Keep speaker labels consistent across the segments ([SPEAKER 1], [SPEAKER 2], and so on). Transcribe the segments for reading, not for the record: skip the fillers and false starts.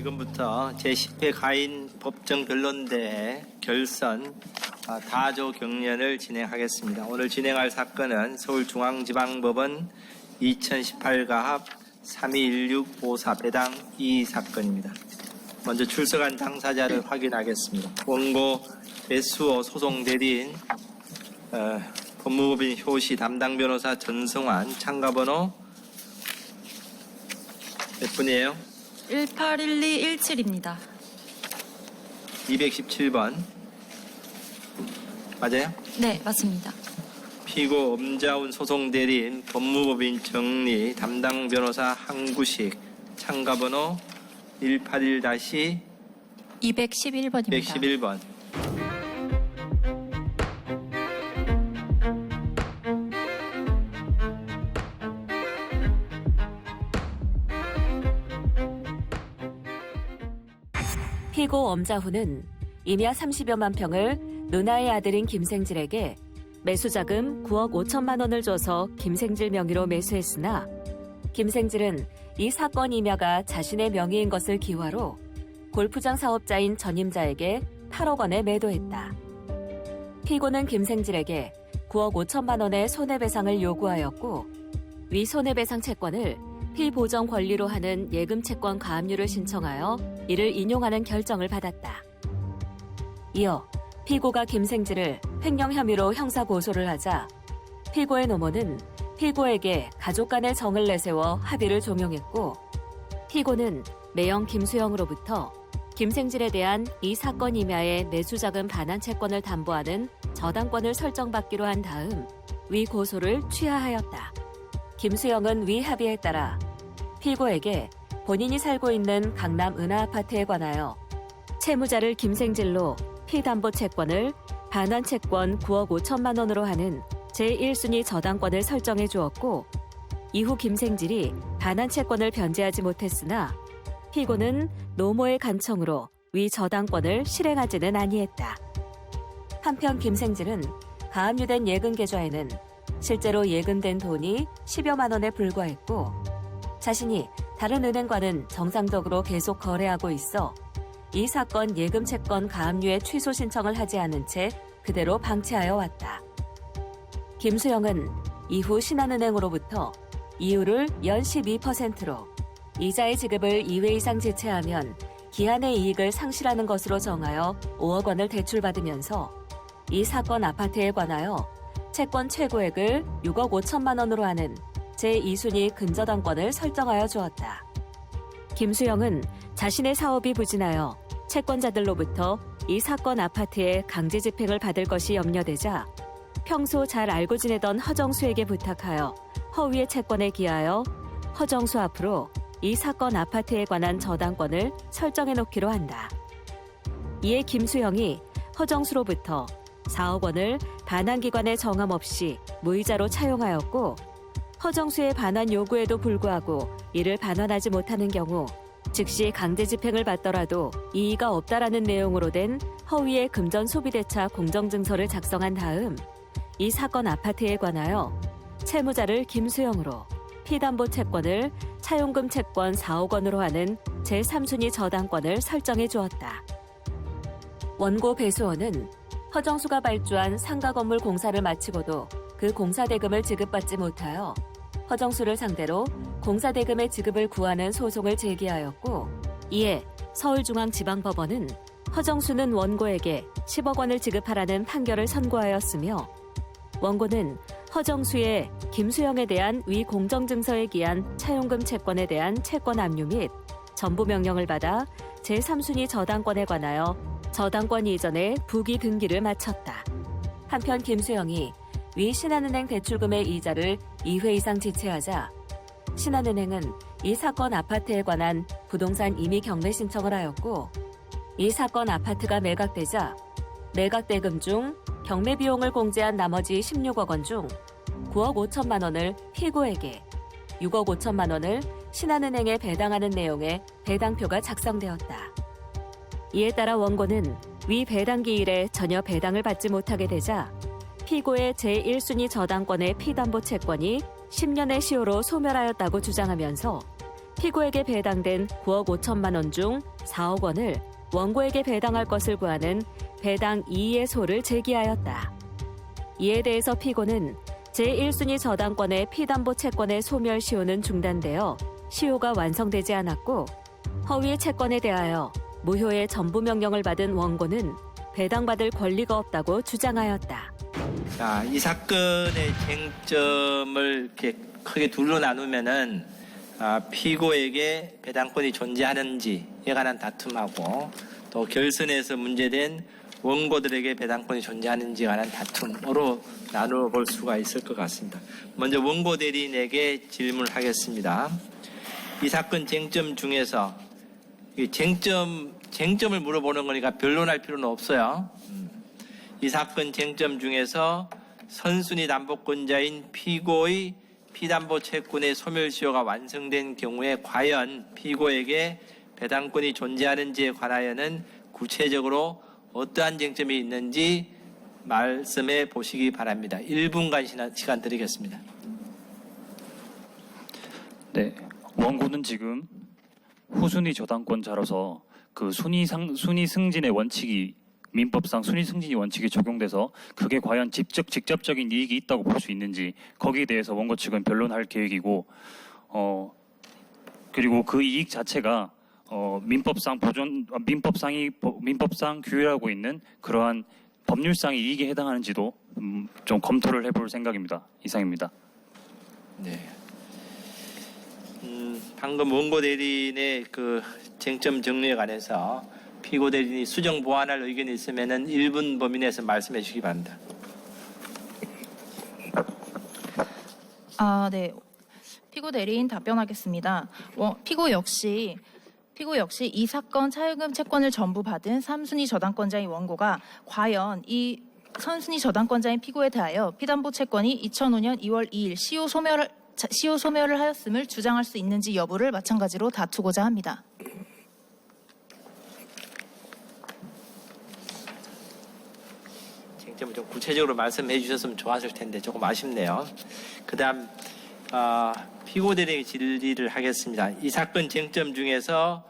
[SPEAKER 1] 지금부터 제10회 가인 법정 변론대 결선 다조 경련을 진행하겠습니다. 오늘 진행할 사건은 서울중앙지방법원 2018가합 321654 배당 2 사건입니다. 먼저 출석한 당사자를 확인하겠습니다. 원고 배수호 소송대리인 법무법인 효시 담당 변호사 전성환 참가번호 몇 분이에요?
[SPEAKER 2] 181217입니다.
[SPEAKER 1] 217번 맞아요?
[SPEAKER 2] 네, 맞습니다.
[SPEAKER 1] 피고 엄자훈 소송대리인 법무법인 정리 담당 변호사 한구식 참가번호 181-211번
[SPEAKER 2] 211번입니다.
[SPEAKER 3] 피고 엄자훈은 임야 30여만 평을 누나의 아들인 김생질에게 매수자금 9억 5천만 원을 줘서 김생질 명의로 매수했으나 김생질은 이 사건 임야가 자신의 명의인 것을 기화로 골프장 사업자인 전임자에게 8억 원에 매도했다. 피고는 김생질에게 9억 5천만 원의 손해배상을 요구하였고 위 손해배상 채권을 피보정 권리로 하는 예금 채권 가압류를 신청하여 이를 인용하는 결정을 받았다. 이어 피고가 김생질을 횡령 혐의로 형사 고소를 하자 피고의 노모는 피고에게 가족 간의 정을 내세워 합의를 종용했고 피고는 매형 김수영으로부터 김생질에 대한 이 사건 임야의 매수자금 반환 채권을 담보하는 저당권을 설정받기로 한 다음 위 고소를 취하하였다. 김수영은 위 합의에 따라 피고에게 본인이 살고 있는 강남 은하아파트에 관하여 채무자를 김생질로 피담보 채권을 반환 채권 9억 5천만 원으로 하는 제1순위 저당권을 설정해 주었고 이후 김생질이 반환 채권을 변제하지 못했으나 피고는 노모의 간청으로 위 저당권을 실행하지는 아니했다. 한편 김생질은 가압류된 예금 계좌에는 실제로 예금된 돈이 10여만 원에 불과했고 자신이 다른 은행과는 정상적으로 계속 거래하고 있어 이 사건 예금 채권 가압류의 취소 신청을 하지 않은 채 그대로 방치하여 왔다. 김수영은 이후 신한은행으로부터 이율을 연 12%로 이자의 지급을 2회 이상 지체하면 기한의 이익을 상실하는 것으로 정하여 5억 원을 대출받으면서 이 사건 아파트에 관하여 채권 최고액을 6억 5천만 원으로 하는 제2순위 근저당권을 설정하여 주었다. 김수영은 자신의 사업이 부진하여 채권자들로부터 이 사건 아파트의 강제 집행을 받을 것이 염려되자 평소 잘 알고 지내던 허정수에게 부탁하여 허위의 채권에 기하여 허정수 앞으로 이 사건 아파트에 관한 저당권을 설정해 놓기로 한다. 이에 김수영이 허정수로부터 4억 원을 반환기관의 정함 없이 무이자로 차용하였고 허정수의 반환 요구에도 불구하고 이를 반환하지 못하는 경우 즉시 강제 집행을 받더라도 이의가 없다라는 내용으로 된 허위의 금전 소비대차 공정증서를 작성한 다음 이 사건 아파트에 관하여 채무자를 김수영으로 피담보 채권을 차용금 채권 4억 원으로 하는 제3순위 저당권을 설정해 주었다. 원고 배수원은 허정수가 발주한 상가 건물 공사를 마치고도 그 공사 대금을 지급받지 못하여 허정수를 상대로 공사 대금의 지급을 구하는 소송을 제기하였고 이에 서울중앙지방법원은 허정수는 원고에게 10억 원을 지급하라는 판결을 선고하였으며 원고는 허정수의 김수영에 대한 위 공정증서에 기한 차용금 채권에 대한 채권 압류 및 전부 명령을 받아 제3순위 저당권에 관하여 저당권 이전에 부기 등기를 마쳤다. 한편 김수영이 위 신한은행 대출금의 이자를 2회 이상 지체하자 신한은행은 이 사건 아파트에 관한 부동산 임의 경매 신청을 하였고 이 사건 아파트가 매각되자 매각 대금 중 경매 비용을 공제한 나머지 16억 원 중 9억 5천만 원을 피고에게 6억 5천만 원을 신한은행에 배당하는 내용의 배당표가 작성되었다. 이에 따라 원고는 위 배당기일에 전혀 배당을 받지 못하게 되자 피고의 제1순위 저당권의 피담보 채권이 10년의 시효로 소멸하였다고 주장하면서 피고에게 배당된 9억 5천만 원 중 4억 원을 원고에게 배당할 것을 구하는 배당 이의의 소를 제기하였다. 이에 대해서 피고는 제1순위 저당권의 피담보 채권의 소멸 시효는 중단되어 시효가 완성되지 않았고 허위 채권에 대하여 무효의 전부 명령을 받은 원고는 배당받을 권리가 없다고 주장하였다.
[SPEAKER 1] 자, 이 사건의 쟁점을 이렇게 크게 둘로 나누면은 피고에게 배당권이 존재하는지에 관한 다툼하고 또 결선에서 문제된 원고들에게 배당권이 존재하는지에 관한 다툼으로 나누어 볼 수가 있을 것 같습니다. 먼저 원고 대리인에게 질문을 하겠습니다. 이 사건 쟁점 중에서 이 쟁점을 물어보는 거니까 변론할 필요는 없어요. 이 사건 쟁점 중에서 선순위 담보권자인 피고의 피담보 채권의 소멸시효가 완성된 경우에 과연 피고에게 배당권이 존재하는지에 관하여는 구체적으로 어떠한 쟁점이 있는지 말씀해 보시기 바랍니다. 1분간 시간 드리겠습니다.
[SPEAKER 2] 네, 원고는 지금 후순위 저당권자로서 그 순위 승진의 원칙이 민법상 순위 승진이 원칙이 적용돼서 그게 과연 직접적인 이익이 있다고 볼 수 있는지 거기에 대해서 원고 측은 변론할 계획이고 그리고 그 이익 자체가 민법상 규율하고 있는 그러한 법률상의 이익에 해당하는지도 좀 검토를 해볼 생각입니다. 이상입니다.
[SPEAKER 1] 네. 방금 원고 대리인의 그 쟁점 정리에 관해서 피고 대리인이 수정 보완할 의견이 있으면은 1분 범위 내에서 말씀해 주시기 바랍니다.
[SPEAKER 4] 네. 피고 대리인 답변하겠습니다. 피고 역시 이 사건 차유금 채권을 전부 받은 3순위 저당권자인 원고가 과연 이 선순위 저당권자인 피고에 대하여 피담보 채권이 2005년 2월 2일 시효 소멸을 하였음을 주장할 수 있는지 여부를 마찬가지로 다투고자 합니다.
[SPEAKER 1] 쟁점을 좀 구체적으로 말씀해 주셨으면 좋았을 텐데 조금 아쉽네요. 그다음 피고 대리인 질의를 하겠습니다. 이 사건 쟁점 중에서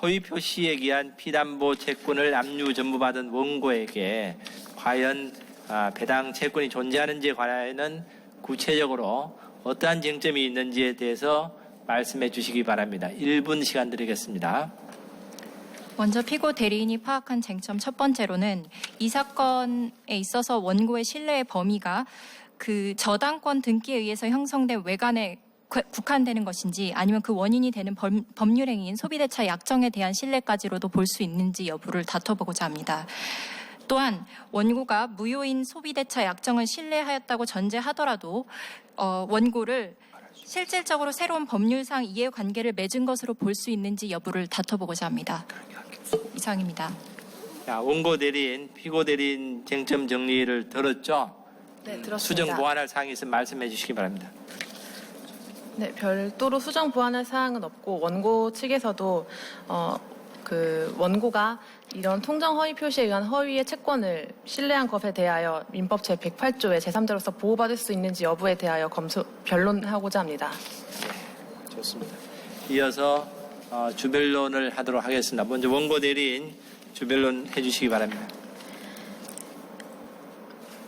[SPEAKER 1] 허위 표시에 기한 피담보 채권을 압류 전부받은 원고에게 과연 배당 채권이 존재하는지에 관하여는 구체적으로 어떠한 쟁점이 있는지에 대해서 말씀해 주시기 바랍니다. 1분 시간 드리겠습니다.
[SPEAKER 5] 먼저 피고 대리인이 파악한 쟁점 첫 번째로는 이 사건에 있어서 원고의 신뢰의 범위가 그 저당권 등기에 의해서 형성된 외관에 국한되는 것인지 아니면 그 원인이 되는 법률행위인 소비대차 약정에 대한 신뢰까지로도 볼 수 있는지 여부를 다퉈보고자 합니다. 또한 원고가 무효인 소비대차 약정을 신뢰하였다고 전제하더라도 원고를 실질적으로 새로운 법률상 이해관계를 맺은 것으로 볼 수 있는지 여부를 다퉈보고자 합니다. 이상입니다.
[SPEAKER 1] 자, 원고 대리인, 피고 대리인 쟁점 정리를 들었죠?
[SPEAKER 6] 네, 들었습니다.
[SPEAKER 1] 수정 보완할 사항이 있으면 말씀해 주시기 바랍니다.
[SPEAKER 6] 네, 별도로 수정 보완할 사항은 없고 원고 측에서도 그 원고가 이런 통정 허위 표시에 의한 허위의 채권을 신뢰한 것에 대하여 민법 제108조의 제3자로서 보호받을 수 있는지 여부에 대하여 변론하고자 합니다.
[SPEAKER 1] 네, 좋습니다. 이어서 주변론을 하도록 하겠습니다. 먼저 원고 대리인 주변론 해주시기 바랍니다.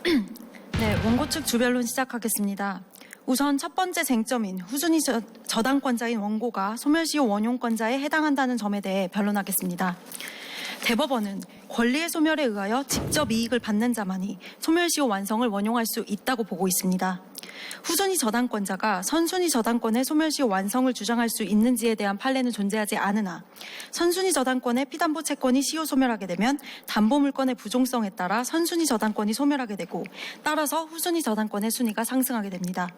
[SPEAKER 7] 네, 원고 측 주변론 시작하겠습니다. 우선 첫 번째 쟁점인 후순위 저당권자인 원고가 소멸시효 원용권자에 해당한다는 점에 대해 변론하겠습니다. 대법원은 권리의 소멸에 의하여 직접 이익을 받는 자만이 소멸시효 완성을 원용할 수 있다고 보고 있습니다. 후순위 저당권자가 선순위 저당권의 소멸시효 완성을 주장할 수 있는지에 대한 판례는 존재하지 않으나 선순위 저당권의 피담보 채권이 시효 소멸하게 되면 담보물권의 부종성에 따라 선순위 저당권이 소멸하게 되고 따라서 후순위 저당권의 순위가 상승하게 됩니다.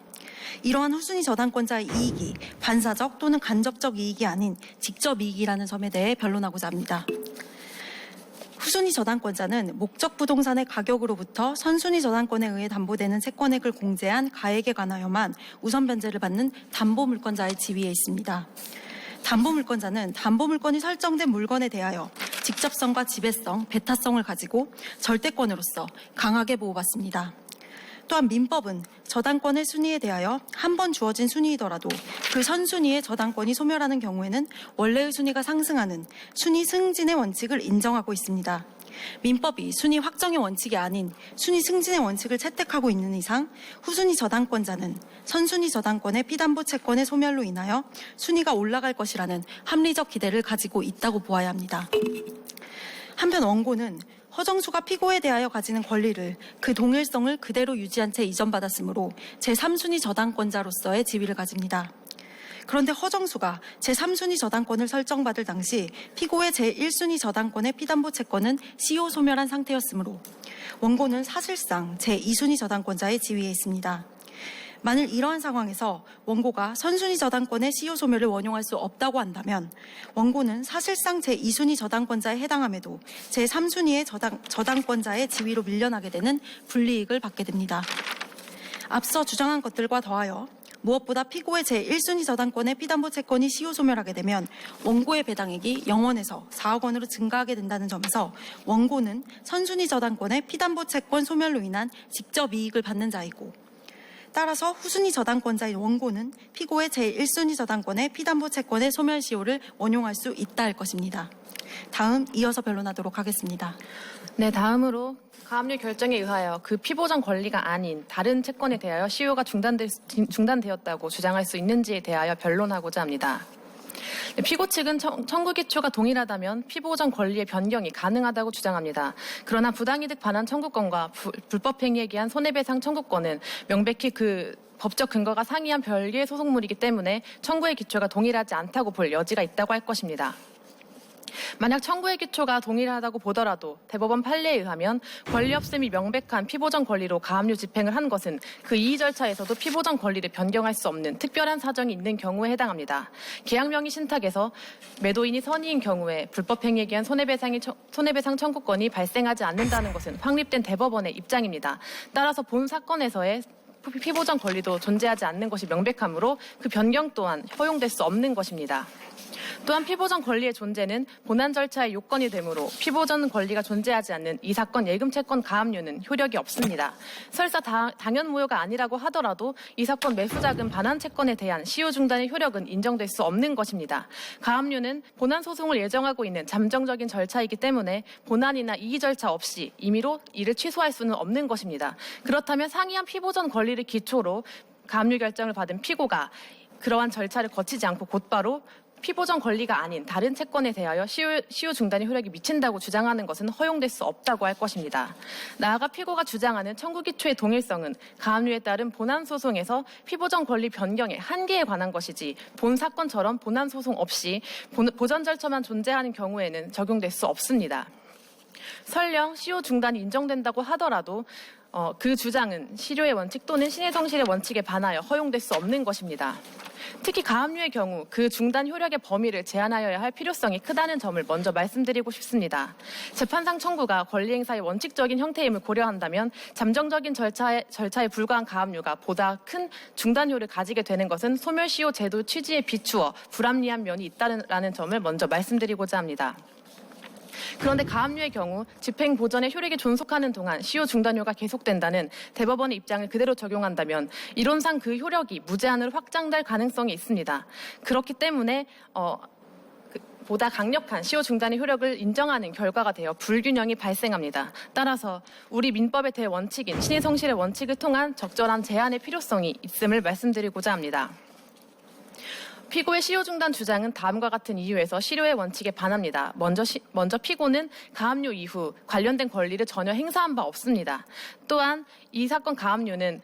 [SPEAKER 7] 이러한 후순위 저당권자의 이익이 반사적 또는 간접적 이익이 아닌 직접 이익이라는 점에 대해 변론하고자 합니다. 후순위 저당권자는 목적 부동산의 가격으로부터 선순위 저당권에 의해 담보되는 채권액을 공제한 가액에 관하여만 우선 변제를 받는 담보물권자의 지위에 있습니다. 담보물권자는 담보물권이 설정된 물건에 대하여 직접성과 지배성, 배타성을 가지고 절대권으로서 강하게 보호받습니다. 또한 민법은 저당권의 순위에 대하여 한 번 주어진 순위이더라도 그 선순위의 저당권이 소멸하는 경우에는 원래의 순위가 상승하는 순위 승진의 원칙을 인정하고 있습니다. 민법이 순위 확정의 원칙이 아닌 순위 승진의 원칙을 채택하고 있는 이상 후순위 저당권자는 선순위 저당권의 피담보 채권의 소멸로 인하여 순위가 올라갈 것이라는 합리적 기대를 가지고 있다고 보아야 합니다. 한편 원고는 허정수가 피고에 대하여 가지는 권리를 그 동일성을 그대로 유지한 채 이전받았으므로 제3순위 저당권자로서의 지위를 가집니다. 그런데 허정수가 제3순위 저당권을 설정받을 당시 피고의 제1순위 저당권의 피담보 채권은 시효 소멸한 상태였으므로 원고는 사실상 제2순위 저당권자의 지위에 있습니다. 만일 이러한 상황에서 원고가 선순위 저당권의 시효 소멸을 원용할 수 없다고 한다면 원고는 사실상 제2순위 저당권자에 해당함에도 제3순위의 저당권자의 지위로 밀려나게 되는 불이익을 받게 됩니다. 앞서 주장한 것들과 더하여 무엇보다 피고의 제1순위 저당권의 피담보 채권이 시효 소멸하게 되면 원고의 배당액이 0원에서 4억 원으로 증가하게 된다는 점에서 원고는 선순위 저당권의 피담보 채권 소멸로 인한 직접 이익을 받는 자이고 따라서 후순위 저당권자인 원고는 피고의 제1순위 저당권의 피담보 채권의 소멸 시효를 원용할 수 있다 할 것입니다. 다음 이어서 변론하도록 하겠습니다.
[SPEAKER 6] 네, 다음으로 가압류 결정에 의하여 그 피보전 권리가 아닌 다른 채권에 대하여 시효가 중단되었다고 주장할 수 있는지에 대하여 변론하고자 합니다. 피고 측은 청구 기초가 동일하다면 피보전 권리의 변경이 가능하다고 주장합니다. 그러나 부당이득 반환 청구권과 불법행위에 기한 손해배상 청구권은 명백히 그 법적 근거가 상이한 별개의 소송물이기 때문에 청구의 기초가 동일하지 않다고 볼 여지가 있다고 할 것입니다. 만약 청구의 기초가 동일하다고 보더라도 대법원 판례에 의하면 권리 없음이 명백한 피보전 권리로 가압류 집행을 한 것은 그 이의 절차에서도 피보전 권리를 변경할 수 없는 특별한 사정이 있는 경우에 해당합니다. 계약명의 신탁에서 매도인이 선의인 경우에 불법행위에 기한 손해배상 청구권이 발생하지 않는다는 것은 확립된 대법원의 입장입니다. 따라서 본 사건에서의 피보전 권리도 존재하지 않는 것이 명백하므로 그 변경 또한 허용될 수 없는 것입니다. 또한 피보전 권리의 존재는 본안 절차의 요건이 되므로 피보전 권리가 존재하지 않는 이 사건 예금채권 가압류는 효력이 없습니다. 설사 당연 무효가 아니라고 하더라도 이 사건 매수자금 반환 채권에 대한 시효 중단의 효력은 인정될 수 없는 것입니다. 가압류는 본안 소송을 예정하고 있는 잠정적인 절차이기 때문에 본안이나 이의 절차 없이 임의로 이를 취소할 수는 없는 것입니다. 그렇다면 상이한 피보전 권리를 기초로 가압류 결정을 받은 피고가 그러한 절차를 거치지 않고 곧바로 피보전 권리가 아닌 다른 채권에 대하여 시효 중단의 효력이 미친다고 주장하는 것은 허용될 수 없다고 할 것입니다. 나아가 피고가 주장하는 청구 기초의 동일성은 가압류에 따른 본안 소송에서 피보전 권리 변경의 한계에 관한 것이지 본 사건처럼 본안 소송 없이 보전 절차만 존재하는 경우에는 적용될 수 없습니다. 설령 시효 중단이 인정된다고 하더라도 그 주장은 실효의 원칙 또는 신의 성실의 원칙에 반하여 허용될 수 없는 것입니다. 특히 가압류의 경우 그 중단 효력의 범위를 제한하여야 할 필요성이 크다는 점을 먼저 말씀드리고 싶습니다. 재판상 청구가 권리 행사의 원칙적인 형태임을 고려한다면 잠정적인 절차에 불과한 가압류가 보다 큰 중단효를 가지게 되는 것은 소멸시효 제도 취지에 비추어 불합리한 면이 있다는 점을 먼저 말씀드리고자 합니다. 그런데 가압류의 경우 집행 보전의 효력이 존속하는 동안 시효 중단효가 계속된다는 대법원의 입장을 그대로 적용한다면 이론상 그 효력이 무제한으로 확장될 가능성이 있습니다. 그렇기 때문에 보다 강력한 시효 중단의 효력을 인정하는 결과가 되어 불균형이 발생합니다. 따라서 우리 민법의 대원칙인 신의 성실의 원칙을 통한 적절한 제한의 필요성이 있음을 말씀드리고자 합니다. 피고의 시효 중단 주장은 다음과 같은 이유에서 실효의 원칙에 반합니다. 먼저 피고는 가압류 이후 관련된 권리를 전혀 행사한 바 없습니다. 또한 이 사건 가압류는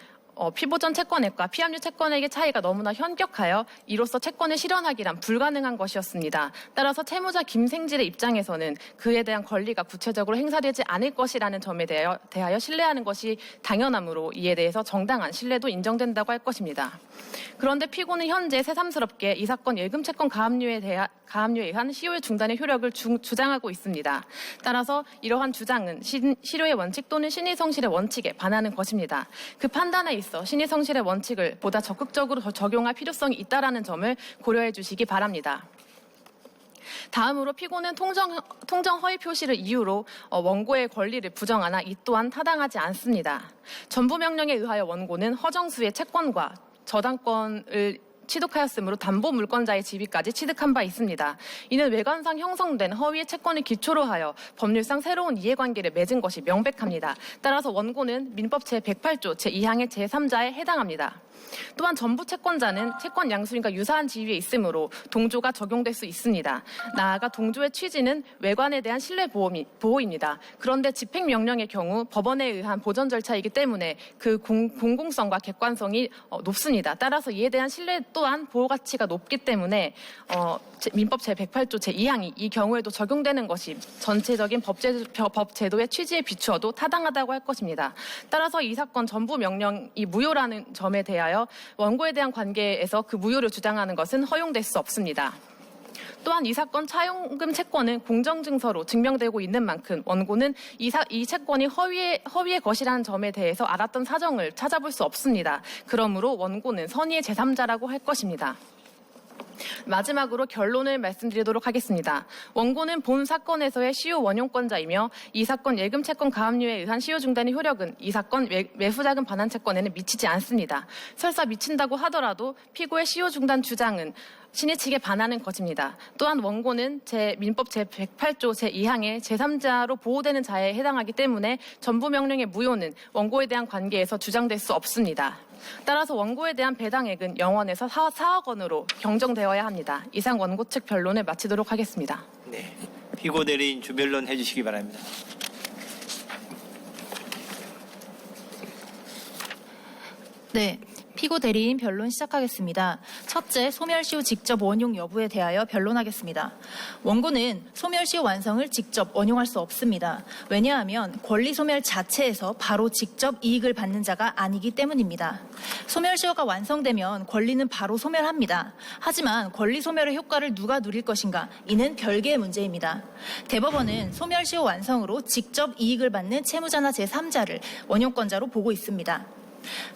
[SPEAKER 6] 피보전 채권액과 피압류 채권액의 차이가 너무나 현격하여 이로써 채권을 실현하기란 불가능한 것이었습니다. 따라서 채무자 김생질의 입장에서는 그에 대한 권리가 구체적으로 행사되지 않을 것이라는 점에 대하여 신뢰하는 것이 당연하므로 이에 대해서 정당한 신뢰도 인정된다고 할 것입니다. 그런데 피고는 현재 새삼스럽게 이 사건 예금채권 가압류에 의한 시효 중단의 효력을 주장하고 있습니다. 따라서 이러한 주장은 실효의 원칙 또는 신의 성실의 원칙에 반하는 것입니다. 그 판단에 있어 신의 성실의 원칙을 보다 적극적으로 적용할 필요성이 있다는 점을 고려해 주시기 바랍니다. 다음으로 피고는 통정 허위 표시를 이유로 원고의 권리를 부정하나 이 또한 타당하지 않습니다. 전부 명령에 의하여 원고는 허정수의 채권과 저당권을 취득하였으므로 담보 물권자의 지위까지 취득한 바 있습니다. 이는 외관상 형성된 허위의 채권을 기초로 하여 법률상 새로운 이해관계를 맺은 것이 명백합니다. 따라서 원고는 민법 제108조 제2항의 제3자에 해당합니다. 또한 전부 채권자는 채권 양수인과 유사한 지위에 있으므로 동조가 적용될 수 있습니다. 나아가 동조의 취지는 외관에 대한 신뢰 보호입니다. 그런데 집행명령의 경우 법원에 의한 보전 절차이기 때문에 그 공공성과 객관성이 높습니다. 따라서 이에 대한 신뢰 또한 보호 가치가 높기 때문에 민법 제108조 제2항이 이 경우에도 적용되는 것이 전체적인 법제도의 취지에 비추어도 타당하다고 할 것입니다. 따라서 이 사건 전부 명령이 무효라는 점에 대하여 원고에 대한 관계에서 그 무효를 주장하는 것은 허용될 수 없습니다. 또한 이 사건 차용금 채권은 공정증서로 증명되고 있는 만큼 원고는 이 채권이 허위의 것이라는 점에 대해서 알았던 사정을 찾아볼 수 없습니다. 그러므로 원고는 선의의 제3자라고 할 것입니다. 마지막으로 결론을 말씀드리도록 하겠습니다. 원고는 본 사건에서의 시효 원용권자이며 이 사건 예금 채권 가압류에 의한 시효 중단의 효력은 이 사건 매수자금 반환 채권에는 미치지 않습니다. 설사 미친다고 하더라도 피고의 시효 중단 주장은 신의 측에 반하는 것입니다. 또한 원고는 민법 제108조 제2항의 제3자로 보호되는 자에 해당하기 때문에 전부 명령의 무효는 원고에 대한 관계에서 주장될 수 없습니다. 따라서 원고에 대한 배당액은 0원에서 4억 원으로 경정되어야 합니다. 이상 원고 측 변론을 마치도록 하겠습니다.
[SPEAKER 1] 네, 피고 대리인 주변론 해주시기 바랍니다.
[SPEAKER 4] 네, 피고 대리인 변론 시작하겠습니다. 첫째, 소멸시효 직접 원용 여부에 대하여 변론하겠습니다. 원고는 소멸시효 완성을 직접 원용할 수 없습니다. 왜냐하면 권리소멸 자체에서 바로 직접 이익을 받는 자가 아니기 때문입니다. 소멸시효가 완성되면 권리는 바로 소멸합니다. 하지만 권리소멸의 효과를 누가 누릴 것인가? 이는 별개의 문제입니다. 대법원은 소멸시효 완성으로 직접 이익을 받는 채무자나 제3자를 원용권자로 보고 있습니다.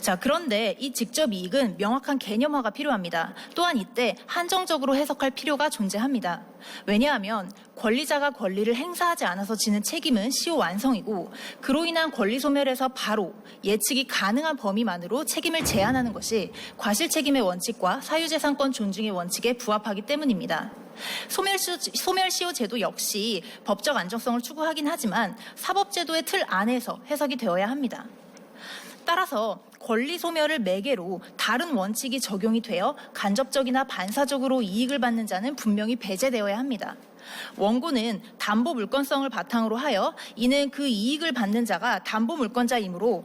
[SPEAKER 4] 자, 그런데 이 직접 이익은 명확한 개념화가 필요합니다. 또한 이때 한정적으로 해석할 필요가 존재합니다. 왜냐하면 권리자가 권리를 행사하지 않아서 지는 책임은 시효 완성이고 그로 인한 권리 소멸에서 바로 예측이 가능한 범위만으로 책임을 제한하는 것이 과실책임의 원칙과 사유재산권 존중의 원칙에 부합하기 때문입니다. 소멸시효 제도 역시 법적 안정성을 추구하긴 하지만 사법제도의 틀 안에서 해석이 되어야 합니다. 따라서 권리 소멸을 매개로 다른 원칙이 적용이 되어 간접적이나 반사적으로 이익을 받는 자는 분명히 배제되어야 합니다. 원고는 담보 물권성을 바탕으로 하여 이는 그 이익을 받는 자가 담보 물권자이므로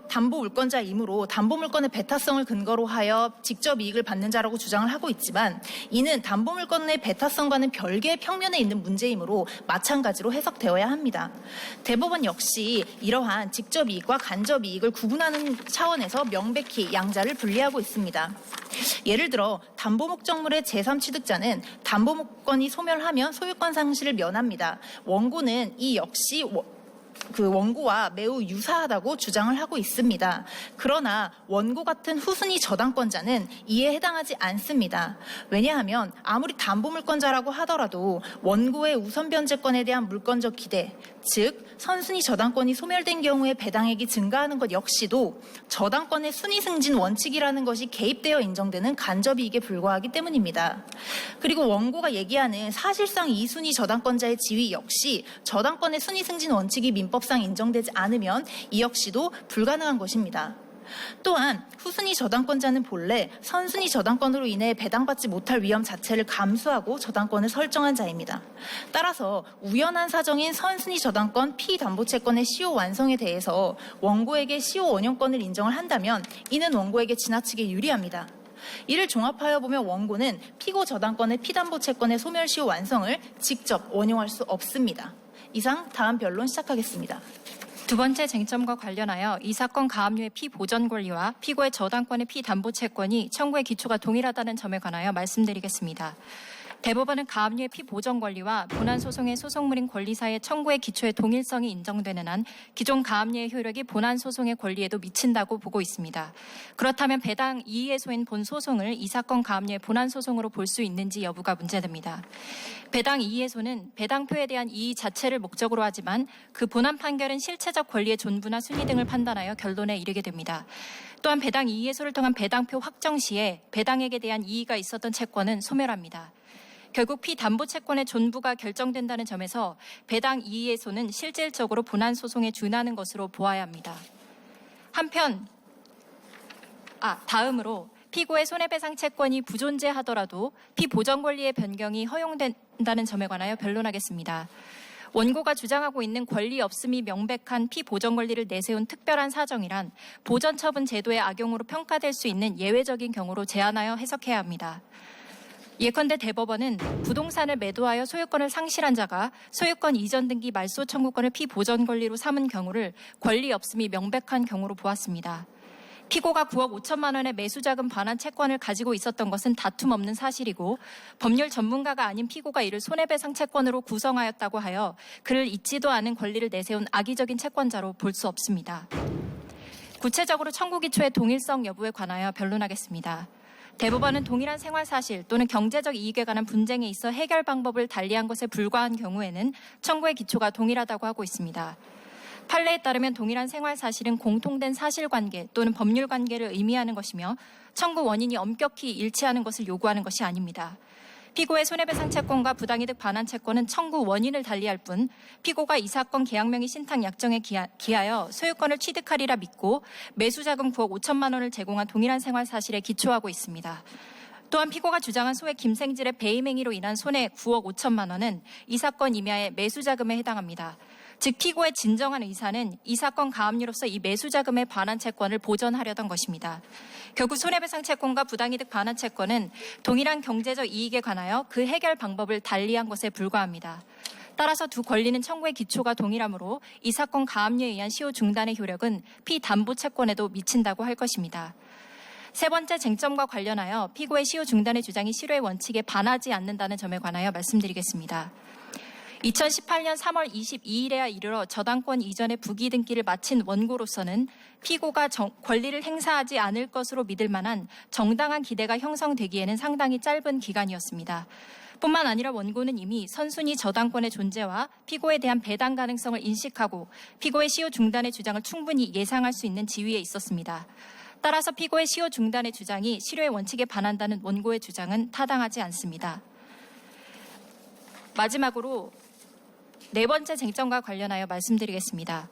[SPEAKER 4] 담보 물권의 배타성을 근거로 하여 직접 이익을 받는 자라고 주장을 하고 있지만 이는 담보 물권의 배타성과는 별개의 평면에 있는 문제이므로 마찬가지로 해석되어야 합니다. 대법원 역시 이러한 직접 이익과 간접 이익을 구분하는 차원에서 명백히 양자를 분리하고 있습니다. 예를 들어 담보 목적물의 제3취득자는 담보 목권이 소멸하면 소유권 상실을 면합니다. 원고는 이 역시 원고와 매우 유사하다고 주장을 하고 있습니다. 그러나 원고 같은 후순위 저당권자는 이에 해당하지 않습니다. 왜냐하면 아무리 담보물권자라고 하더라도 원고의 우선 변제권에 대한 물권적 기대, 즉 선순위 저당권이 소멸된 경우에 배당액이 증가하는 것 역시도 저당권의 순위 승진 원칙이라는 것이 개입되어 인정되는 간접이익에 불과하기 때문입니다. 그리고 원고가 얘기하는 사실상 2순위 저당권자의 지위 역시 저당권의 순위 승진 원칙이 민법상 인정되지 않으면 이 역시도 불가능한 것입니다. 또한 후순위 저당권자는 본래 선순위 저당권으로 인해 배당받지 못할 위험 자체를 감수하고 저당권을 설정한 자입니다. 따라서 우연한 사정인 선순위 저당권 피담보채권의 시효 완성에 대해서 원고에게 시효 원용권을 인정을 한다면 이는 원고에게 지나치게 유리합니다. 이를 종합하여 보면 원고는 피고 저당권의 피담보채권의 소멸시효 완성을 직접 원용할 수 없습니다. 이상 다음 변론 시작하겠습니다.
[SPEAKER 5] 두 번째 쟁점과 관련하여 이 사건 가압류의 피보전 권리와 피고의 저당권의 피담보 채권이 청구의 기초가 동일하다는 점에 관하여 말씀드리겠습니다. 대법원은 가압류의 피보전 권리와 본안소송의 소송물인 권리 사이의 청구의 기초의 동일성이 인정되는 한 기존 가압류의 효력이 본안소송의 권리에도 미친다고 보고 있습니다. 그렇다면 배당 이의소인 본소송을 이 사건 가압류의 본안소송으로 볼 수 있는지 여부가 문제됩니다. 배당 이의소는 배당표에 대한 이의 자체를 목적으로 하지만 그 본안 판결은 실체적 권리의 존부나 순위 등을 판단하여 결론에 이르게 됩니다. 또한 배당 이의소를 통한 배당표 확정 시에 배당액에 대한 이의가 있었던 채권은 소멸합니다. 결국 피담보 채권의 존부가 결정된다는 점에서 배당 이의소는 실질적으로 본안 소송에 준하는 것으로 보아야 합니다. 한편 다음으로 피고의 손해배상 채권이 부존재하더라도 피보전 권리의 변경이 허용된다는 점에 관하여 변론하겠습니다. 원고가 주장하고 있는 권리 없음이 명백한 피보전 권리를 내세운 특별한 사정이란 보전 처분 제도의 악용으로 평가될 수 있는 예외적인 경우로 제한하여 해석해야 합니다. 예컨대 대법원은 부동산을 매도하여 소유권을 상실한 자가 소유권 이전 등기 말소 청구권을 피보전 권리로 삼은 경우를 권리 없음이 명백한 경우로 보았습니다. 피고가 9억 5천만 원의 매수자금 반환 채권을 가지고 있었던 것은 다툼 없는 사실이고 법률 전문가가 아닌 피고가 이를 손해배상 채권으로 구성하였다고 하여 그를 잊지도 않은 권리를 내세운 악의적인 채권자로 볼 수 없습니다. 구체적으로 청구 기초의 동일성 여부에 관하여 변론하겠습니다. 대법원은 동일한 생활 사실 또는 경제적 이익에 관한 분쟁에 있어 해결 방법을 달리한 것에 불과한 경우에는 청구의 기초가 동일하다고 하고 있습니다. 판례에 따르면 동일한 생활 사실은 공통된 사실관계 또는 법률관계를 의미하는 것이며 청구 원인이 엄격히 일치하는 것을 요구하는 것이 아닙니다. 피고의 손해배상 채권과 부당이득 반환 채권은 청구 원인을 달리할 뿐 피고가 이 사건 계약명의 신탁 약정에 기하여 소유권을 취득하리라 믿고 매수자금 9억 5천만 원을 제공한 동일한 생활 사실에 기초하고 있습니다. 또한 피고가 주장한 소액 김생질의 배임 행위로 인한 손해 9억 5천만 원은 이 사건 임야의 매수자금에 해당합니다. 즉 피고의 진정한 의사는 이 사건 가압류로서 이 매수자금의 반환 채권을 보전하려던 것입니다. 결국 손해배상 채권과 부당이득 반환 채권은 동일한 경제적 이익에 관하여 그 해결 방법을 달리한 것에 불과합니다. 따라서 두 권리는 청구의 기초가 동일하므로 이 사건 가압류에 의한 시효 중단의 효력은 피담보 채권에도 미친다고 할 것입니다. 세 번째 쟁점과 관련하여 피고의 시효 중단의 주장이 실효의 원칙에 반하지 않는다는 점에 관하여 말씀드리겠습니다. 2018년 3월 22일에야 이르러 저당권 이전의 부기 등기를 마친 원고로서는 피고가 권리를 행사하지 않을 것으로 믿을 만한 정당한 기대가 형성되기에는 상당히 짧은 기간이었습니다. 뿐만 아니라 원고는 이미 선순위 저당권의 존재와 피고에 대한 배당 가능성을 인식하고 피고의 시효 중단의 주장을 충분히 예상할 수 있는 지위에 있었습니다. 따라서 피고의 시효 중단의 주장이 실효의 원칙에 반한다는 원고의 주장은 타당하지 않습니다. 마지막으로 네 번째 쟁점과 관련하여 말씀드리겠습니다.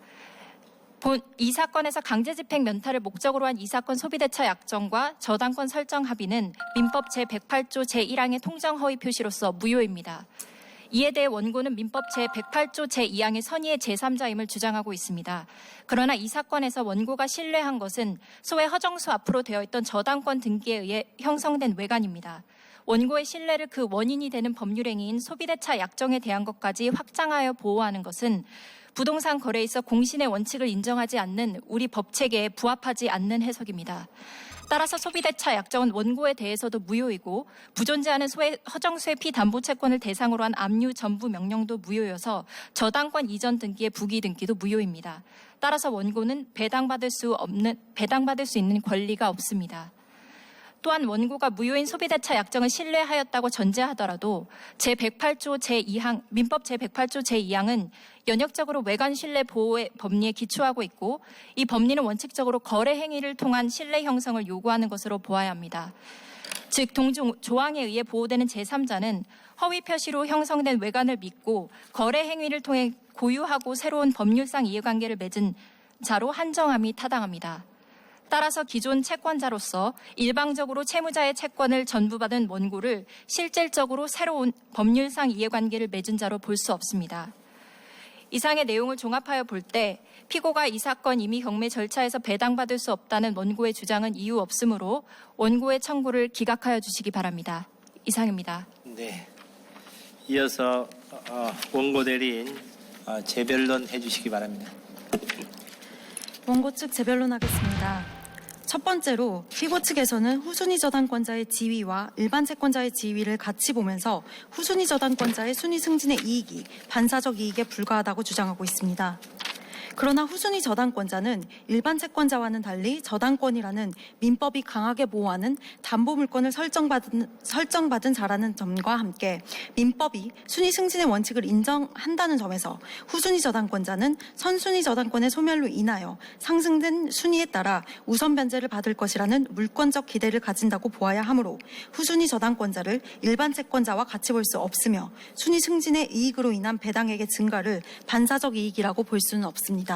[SPEAKER 5] 이 사건에서 강제집행 면탈을 목적으로 한 이 사건 소비대차 약정과 저당권 설정 합의는 민법 제108조 제1항의 통정 허위 표시로서 무효입니다. 이에 대해 원고는 민법 제108조 제2항의 선의의 제3자임을 주장하고 있습니다. 그러나 이 사건에서 원고가 신뢰한 것은 소외 허정수 앞으로 되어 있던 저당권 등기에 의해 형성된 외관입니다. 원고의 신뢰를 그 원인이 되는 법률행위인 소비대차 약정에 대한 것까지 확장하여 보호하는 것은 부동산 거래에 있어 공신의 원칙을 인정하지 않는 우리 법체계에 부합하지 않는 해석입니다. 따라서 소비대차 약정은 원고에 대해서도 무효이고 부존재하는 허정수의 피담보 채권을 대상으로 한 압류 전부 명령도 무효여서 저당권 이전 등기의 부기 등기도 무효입니다. 따라서 원고는 배당받을 수 있는 권리가 없습니다. 또한 원고가 무효인 소비대차 약정을 신뢰하였다고 전제하더라도 제108조 제2항, 민법 제108조 제2항은 연역적으로 외관 신뢰 보호의 법리에 기초하고 있고 이 법리는 원칙적으로 거래 행위를 통한 신뢰 형성을 요구하는 것으로 보아야 합니다. 즉 동종 조항에 의해 보호되는 제3자는 허위 표시로 형성된 외관을 믿고 거래 행위를 통해 고유하고 새로운 법률상 이해관계를 맺은 자로 한정함이 타당합니다. 따라서 기존 채권자로서 일방적으로 채무자의 채권을 전부받은 원고를 실질적으로 새로운 법률상 이해관계를 맺은 자로 볼 수 없습니다. 이상의 내용을 종합하여 볼 때 피고가 이 사건 임의 경매 절차에서 배당받을 수 없다는 원고의 주장은 이유 없으므로 원고의 청구를 기각하여 주시기 바랍니다. 이상입니다.
[SPEAKER 1] 네. 이어서 원고 대리인 재변론 해주시기 바랍니다.
[SPEAKER 7] 원고 측 재변론하겠습니다. 첫 번째로 피고 측에서는 후순위 저당권자의 지위와 일반 채권자의 지위를 같이 보면서 후순위 저당권자의 순위 승진의 이익이 반사적 이익에 불과하다고 주장하고 있습니다. 그러나 후순위 저당권자는 일반 채권자와는 달리 저당권이라는 민법이 강하게 보호하는 담보물권을 설정받은 자라는 점과 함께 민법이 순위 승진의 원칙을 인정한다는 점에서 후순위 저당권자는 선순위 저당권의 소멸로 인하여 상승된 순위에 따라 우선 변제를 받을 것이라는 물권적 기대를 가진다고 보아야 하므로 후순위 저당권자를 일반 채권자와 같이 볼 수 없으며 순위 승진의 이익으로 인한 배당액의 증가를 반사적 이익이라고 볼 수는 없습니다.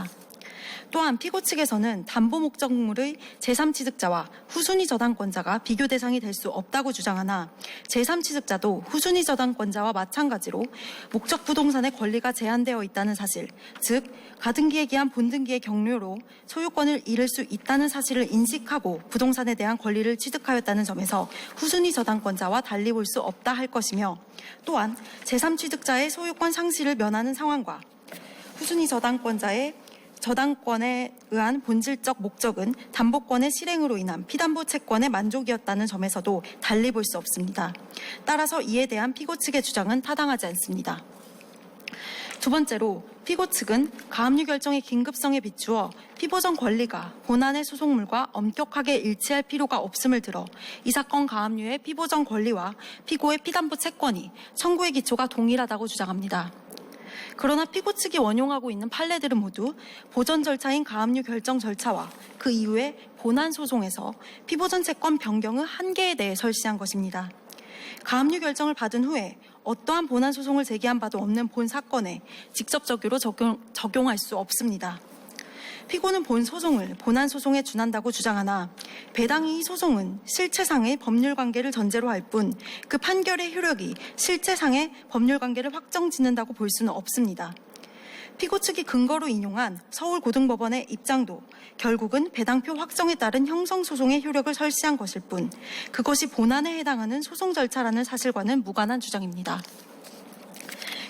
[SPEAKER 7] 또한 피고 측에서는 담보 목적물의 제3취득자와 후순위 저당권자가 비교 대상이 될 수 없다고 주장하나 제3취득자도 후순위 저당권자와 마찬가지로 목적 부동산의 권리가 제한되어 있다는 사실, 즉 가등기에 기한 본등기의 경료로 소유권을 잃을 수 있다는 사실을 인식하고 부동산에 대한 권리를 취득하였다는 점에서 후순위 저당권자와 달리 볼 수 없다 할 것이며, 또한 제3취득자의 소유권 상실을 면하는 상황과 후순위 저당권에 의한 본질적 목적은 담보권의 실행으로 인한 피담보 채권의 만족이었다는 점에서도 달리 볼 수 없습니다. 따라서 이에 대한 피고 측의 주장은 타당하지 않습니다. 두 번째로 피고 측은 가압류 결정의 긴급성에 비추어 피보전 권리가 본안의 소송물과 엄격하게 일치할 필요가 없음을 들어 이 사건 가압류의 피보전 권리와 피고의 피담보 채권이 청구의 기초가 동일하다고 주장합니다. 그러나 피고 측이 원용하고 있는 판례들은 모두 보전 절차인 가압류 결정 절차와 그 이후에 본안 소송에서 피보전 채권 변경의 한계에 대해 설시한 것입니다. 가압류 결정을 받은 후에 어떠한 본안 소송을 제기한 바도 없는 본 사건에 직접적으로 적용할 수 없습니다. 피고는 본 소송을 본안 소송에 준한다고 주장하나 배당이 이 소송은 실체상의 법률 관계를 전제로 할 뿐 그 판결의 효력이 실체상의 법률 관계를 확정짓는다고 볼 수는 없습니다. 피고 측이 근거로 인용한 서울고등법원의 입장도 결국은 배당표 확정에 따른 형성소송의 효력을 설시한 것일 뿐 그것이 본안에 해당하는 소송 절차라는 사실과는 무관한 주장입니다.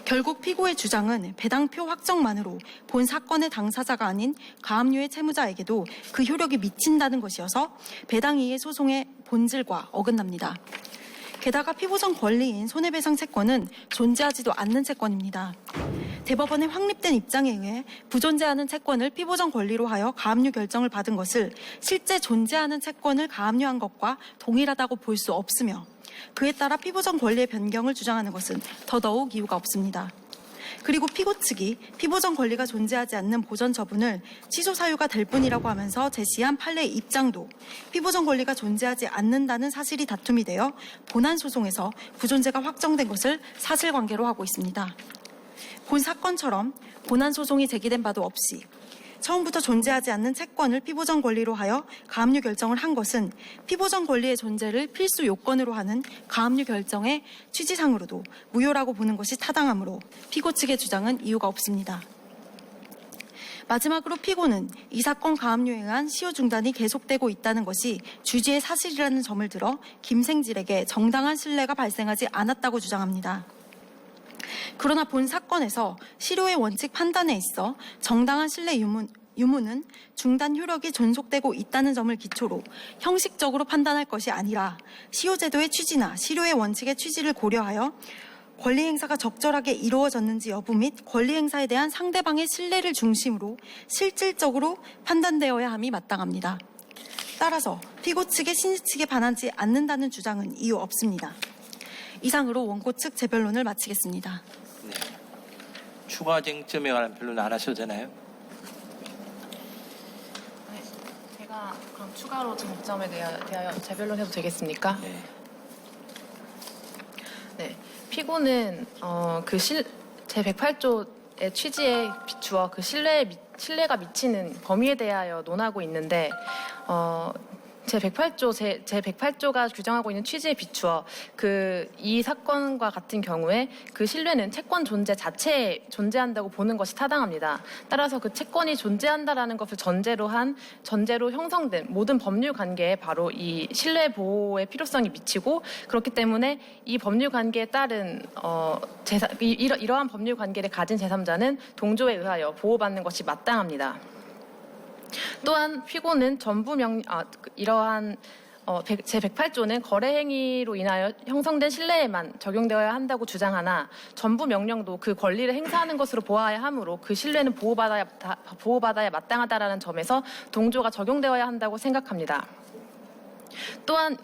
[SPEAKER 7] 결국 피고의 주장은 배당표 확정만으로 본 사건의 당사자가 아닌 가압류의 채무자에게도 그 효력이 미친다는 것이어서 배당 이의 소송의 본질과 어긋납니다. 게다가 피보전 권리인 손해배상 채권은 존재하지도 않는 채권입니다. 대법원의 확립된 입장에 의해 부존재하는 채권을 피보전 권리로 하여 가압류 결정을 받은 것을 실제 존재하는 채권을 가압류한 것과 동일하다고 볼 수 없으며 그에 따라 피보전 권리의 변경을 주장하는 것은 더더욱 이유가 없습니다. 그리고 피고 측이 피보전 권리가 존재하지 않는 보전 처분을 취소 사유가 될 뿐이라고 하면서 제시한 판례의 입장도 피보전 권리가 존재하지 않는다는 사실이 다툼이 되어 본안 소송에서 부존재가 확정된 것을 사실관계로 하고 있습니다. 본 사건처럼 본안 소송이 제기된 바도 없이 처음부터 존재하지 않는 채권을 피보전 권리로 하여 가압류 결정을 한 것은 피보전 권리의 존재를 필수 요건으로 하는 가압류 결정의 취지상으로도 무효라고 보는 것이 타당하므로 피고 측의 주장은 이유가 없습니다. 마지막으로 피고는 이 사건 가압류에 의한 시효 중단이 계속되고 있다는 것이 주지의 사실이라는 점을 들어 김생질에게 정당한 신뢰가 발생하지 않았다고 주장합니다. 그러나 본 사건에서 실효의 원칙 판단에 있어 정당한 신뢰 유무는 중단 효력이 존속되고 있다는 점을 기초로 형식적으로 판단할 것이 아니라 시효제도의 취지나 실효의 원칙의 취지를 고려하여 권리 행사가 적절하게 이루어졌는지 여부 및 권리 행사에 대한 상대방의 신뢰를 중심으로 실질적으로 판단되어야 함이 마땅합니다. 따라서 피고 측의 신의 측에 반하지 않는다는 주장은 이유 없습니다. 이상으로 원고 측 재변론을 마치겠습니다.
[SPEAKER 1] 네. 추가 쟁점에 관한 변론 안 하셔도 되나요?
[SPEAKER 6] 네, 제가 그럼 추가로 쟁점에 대하여 재변론해도 되겠습니까?
[SPEAKER 1] 네.
[SPEAKER 6] 네, 피고는 제108조의 취지에 비추어 그 신뢰가 미치는 범위에 대하여 논하고 있는데 제108조가 규정하고 있는 취지에 비추어 이 사건과 같은 경우에 그 신뢰는 채권 존재 자체에 존재한다고 보는 것이 타당합니다. 따라서 그 채권이 존재한다라는 것을 전제로 형성된 모든 법률 관계에 바로 이 신뢰 보호의 필요성이 미치고 그렇기 때문에 이 법률 관계에 따른 이러한 법률 관계를 가진 제3자는 동조에 의하여 보호받는 것이 마땅합니다. 또한 피고는 이러한 제108조는 거래 행위로 인하여 형성된 신뢰에만 적용되어야 한다고 주장하나 전부 명령도 그 권리를 행사하는 것으로 보아야 하므로 그 신뢰는 보호받아야 마땅하다라는 점에서 동조가 적용되어야 한다고 생각합니다. 또한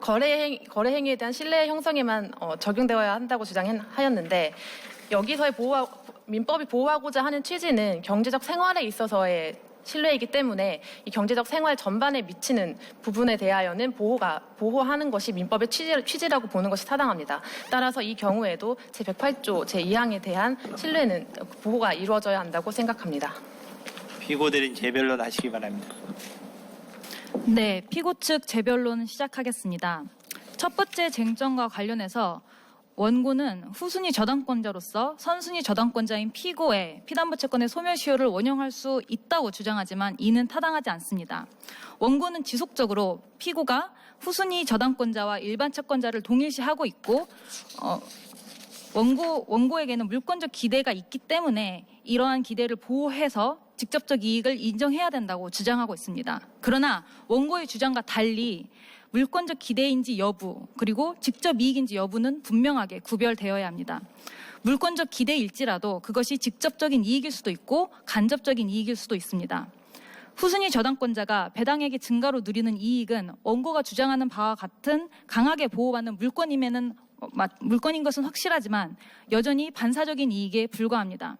[SPEAKER 6] 거래 행위에 대한 신뢰 형성에만 적용되어야 한다고 주장하였는데 여기서의 민법이 보호하고자 하는 취지는 경제적 생활에 있어서의 신뢰이기 때문에 이 경제적 생활 전반에 미치는 부분에 대하여는 보호하는 것이 민법의 취지라고 보는 것이 타당합니다. 따라서 이 경우에도 제108조 제2항에 대한 신뢰는 보호가 이루어져야 한다고 생각합니다.
[SPEAKER 1] 피고 대리인 재변론 하시기 바랍니다.
[SPEAKER 4] 네, 피고 측 재변론 시작하겠습니다. 첫 번째 쟁점과 관련해서 원고는 후순위 저당권자로서 선순위 저당권자인 피고의 피담보 채권의 소멸시효를 원용할 수 있다고 주장하지만 이는 타당하지 않습니다. 원고는 지속적으로 피고가 후순위 저당권자와 일반 채권자를 동일시하고 있고 원고에게는 물권적 기대가 있기 때문에 이러한 기대를 보호해서 직접적 이익을 인정해야 된다고 주장하고 있습니다. 그러나 원고의 주장과 달리 물권적 기대인지 여부 그리고 직접 이익인지 여부는 분명하게 구별되어야 합니다. 물권적 기대일지라도 그것이 직접적인 이익일 수도 있고 간접적인 이익일 수도 있습니다. 후순위 저당권자가 배당액의 증가로 누리는 이익은 원고가 주장하는 바와 같은 강하게 보호받는 물권인 것은 확실하지만 여전히 반사적인 이익에 불과합니다.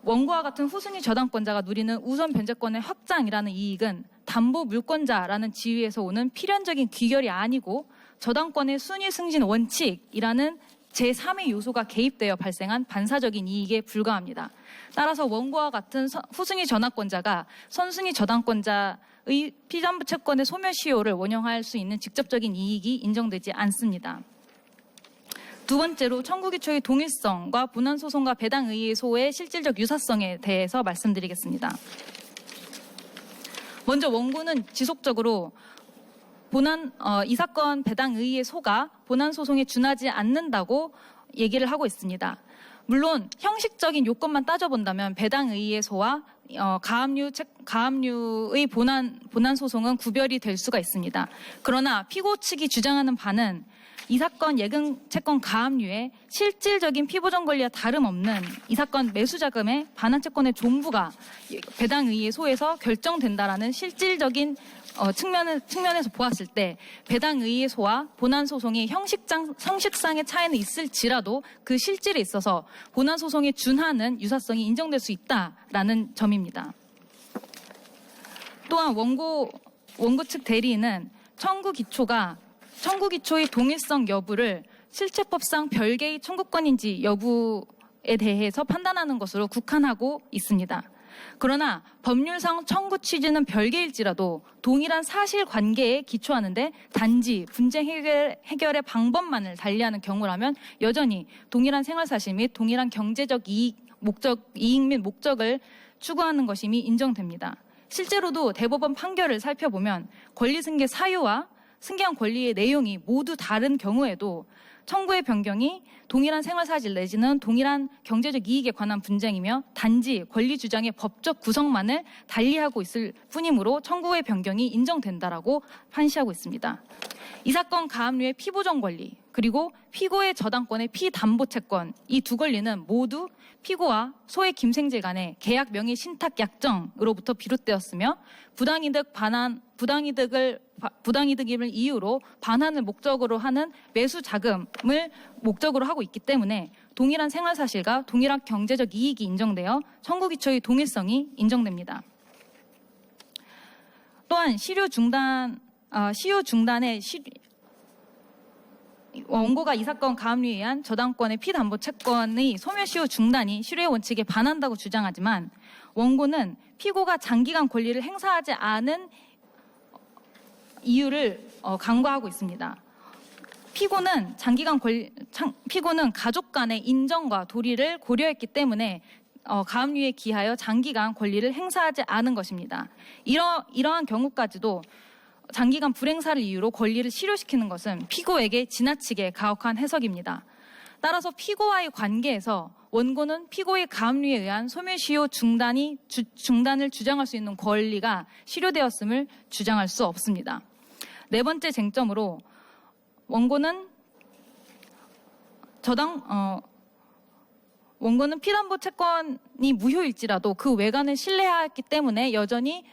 [SPEAKER 4] 원고와 같은 후순위 저당권자가 누리는 우선 변제권의 확장이라는 이익은 담보 물권자라는 지위에서 오는 필연적인 귀결이 아니고 저당권의 순위 승진 원칙이라는 제3의 요소가 개입되어 발생한 반사적인 이익에 불과합니다. 따라서 원고와 같은 후순위 저당권자가 선순위 저당권자의 피담보 채권의 소멸시효를 원용할 수 있는 직접적인 이익이 인정되지 않습니다. 두 번째로 청구기초의 동일성과 본안소송과 배당의의소의 실질적 유사성에 대해서 말씀드리겠습니다. 먼저 원고는 지속적으로 이 사건 배당의의소가 본안소송에 준하지 않는다고 얘기를 하고 있습니다. 물론 형식적인 요건만 따져본다면 배당의의소와 가압류의 본안소송은 구별이 될 수가 있습니다. 그러나 피고 측이 주장하는 바는 이 사건 예금채권 가압류의 실질적인 피보전 권리와 다름없는 이 사건 매수자금의 반환채권의 종부가 배당의의소에서 결정된다라는 실질적인 측면에서 보았을 때 배당의의소와 본안소송이 형식상의 차이는 있을지라도 그 실질에 있어서 본안소송에 준하는 유사성이 인정될 수 있다라는 점입니다. 또한 원고 측 대리인은 청구기초의 동일성 여부를 실체법상 별개의 청구권인지 여부에 대해서 판단하는 것으로 국한하고 있습니다. 그러나 법률상 청구 취지는 별개일지라도 동일한 사실관계에 기초하는데 단지 분쟁 해결의 방법만을 달리하는 경우라면 여전히 동일한 생활사실 및 동일한 경제적 이익 및 목적을 추구하는 것임이 인정됩니다. 실제로도 대법원 판결을 살펴보면 권리승계 사유와 승계한 권리의 내용이 모두 다른 경우에도 청구의 변경이 동일한 생활사실 내지는 동일한 경제적 이익에 관한 분쟁이며 단지 권리 주장의 법적 구성만을 달리하고 있을 뿐이므로 청구의 변경이 인정된다라고 판시하고 있습니다. 이 사건 가압류의 피보전 권리 그리고 피고의 저당권의 피담보채권 이 두 권리는 모두 피고와 소의 김생질 간의 계약 명의 신탁 약정으로부터 비롯되었으며 부당이득임을 이유로 반환을 목적으로 하는 매수 자금을 목적으로 하고 있기 때문에 동일한 생활사실과 동일한 경제적 이익이 인정되어 청구기초의 동일성이 인정됩니다. 또한 시효 중단의 원고가 이 사건 가압류에 의한 저당권의 피담보 채권의 소멸시효 중단이 실효의 원칙에 반한다고 주장하지만 원고는 피고가 장기간 권리를 행사하지 않은 이유를 간과하고 있습니다. 피고는 가족 간의 인정과 도리를 고려했기 때문에 가압류에 기하여 장기간 권리를 행사하지 않은 것입니다. 이러한 경우까지도 장기간 불행사를 이유로 권리를 실효시키는 것은 피고에게 지나치게 가혹한 해석입니다. 따라서 피고와의 관계에서 원고는 피고의 가압류에 의한 소멸시효 중단을 주장할 수 있는 권리가 실효되었음을 주장할 수 없습니다. 네 번째 쟁점으로 원고는 피담보 채권이 무효일지라도 그 외관을 신뢰하였기 때문에 여전히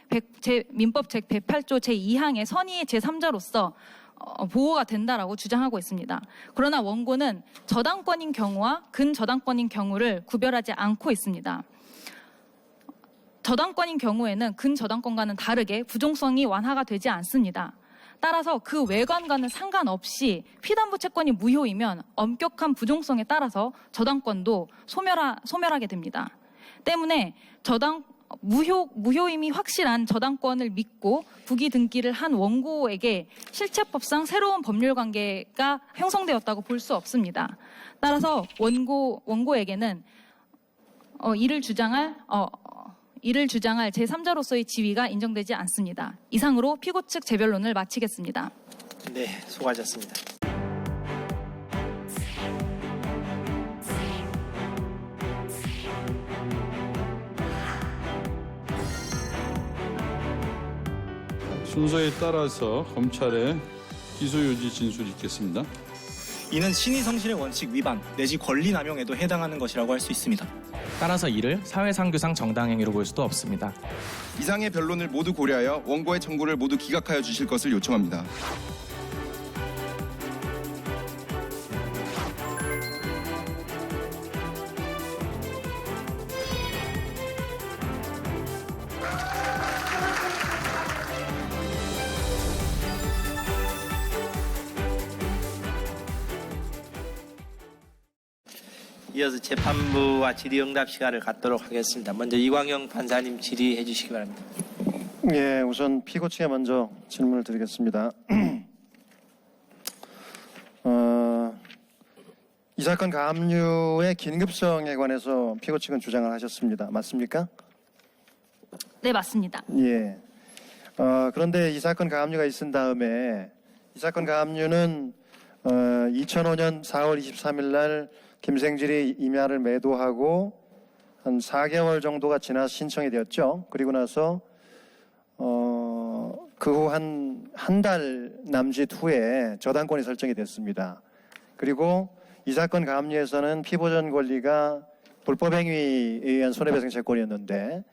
[SPEAKER 4] 민법 제108조 제2항의 선의의 제3자로서 보호가 된다라고 주장하고 있습니다. 그러나 원고는 저당권인 경우와 근저당권인 경우를 구별하지 않고 있습니다. 저당권인 경우에는 근저당권과는 다르게 부종성이 완화가 되지 않습니다. 따라서 그 외관과는 상관없이 피담보 채권이 무효이면 엄격한 부종성에 따라서 저당권도 소멸하게 됩니다. 때문에 무효임이 확실한 저당권을 믿고 부기 등기를 한 원고에게 실체법상 새로운 법률 관계가 형성되었다고 볼 수 없습니다. 따라서 원고에게는 이를 주장할 제3자로서의 지위가 인정되지 않습니다. 이상으로 피고 측 재변론을 마치겠습니다.
[SPEAKER 1] 네, 수고하셨습니다.
[SPEAKER 8] 순서에 따라서 검찰의 기소유지 진술이 있겠습니다.
[SPEAKER 9] 이는 신의성실의 원칙 위반 내지 권리남용에도 해당하는 것이라고 할 수 있습니다.
[SPEAKER 10] 따라서 이를 사회상규상 정당행위로 볼 수도 없습니다.
[SPEAKER 11] 이상의 변론을 모두 고려하여 원고의 청구를 모두 기각하여 주실 것을 요청합니다.
[SPEAKER 1] 이어서 재판부와 질의응답 시간을 갖도록 하겠습니다. 먼저 이광영 판사님 질의해 주시기 바랍니다.
[SPEAKER 12] 예, 우선 피고 측에 먼저 질문을 드리겠습니다. 이 사건 가압류의 긴급성에 관해서 피고 측은 주장을 하셨습니다. 맞습니까?
[SPEAKER 4] 네, 맞습니다.
[SPEAKER 12] 예. 그런데 이 사건 가압류가 있은 다음에 이 사건 가압류는 2005년 4월 23일 날 김생질이 임야를 매도하고 한 4개월 정도가 지나 신청이 되었죠. 그리고 나서 그 후 한 달 남짓 후에 저당권이 설정이 됐습니다. 그리고 이 사건 가압류에서는 피보전 권리가 불법행위에 의한 손해배상 채권이었는데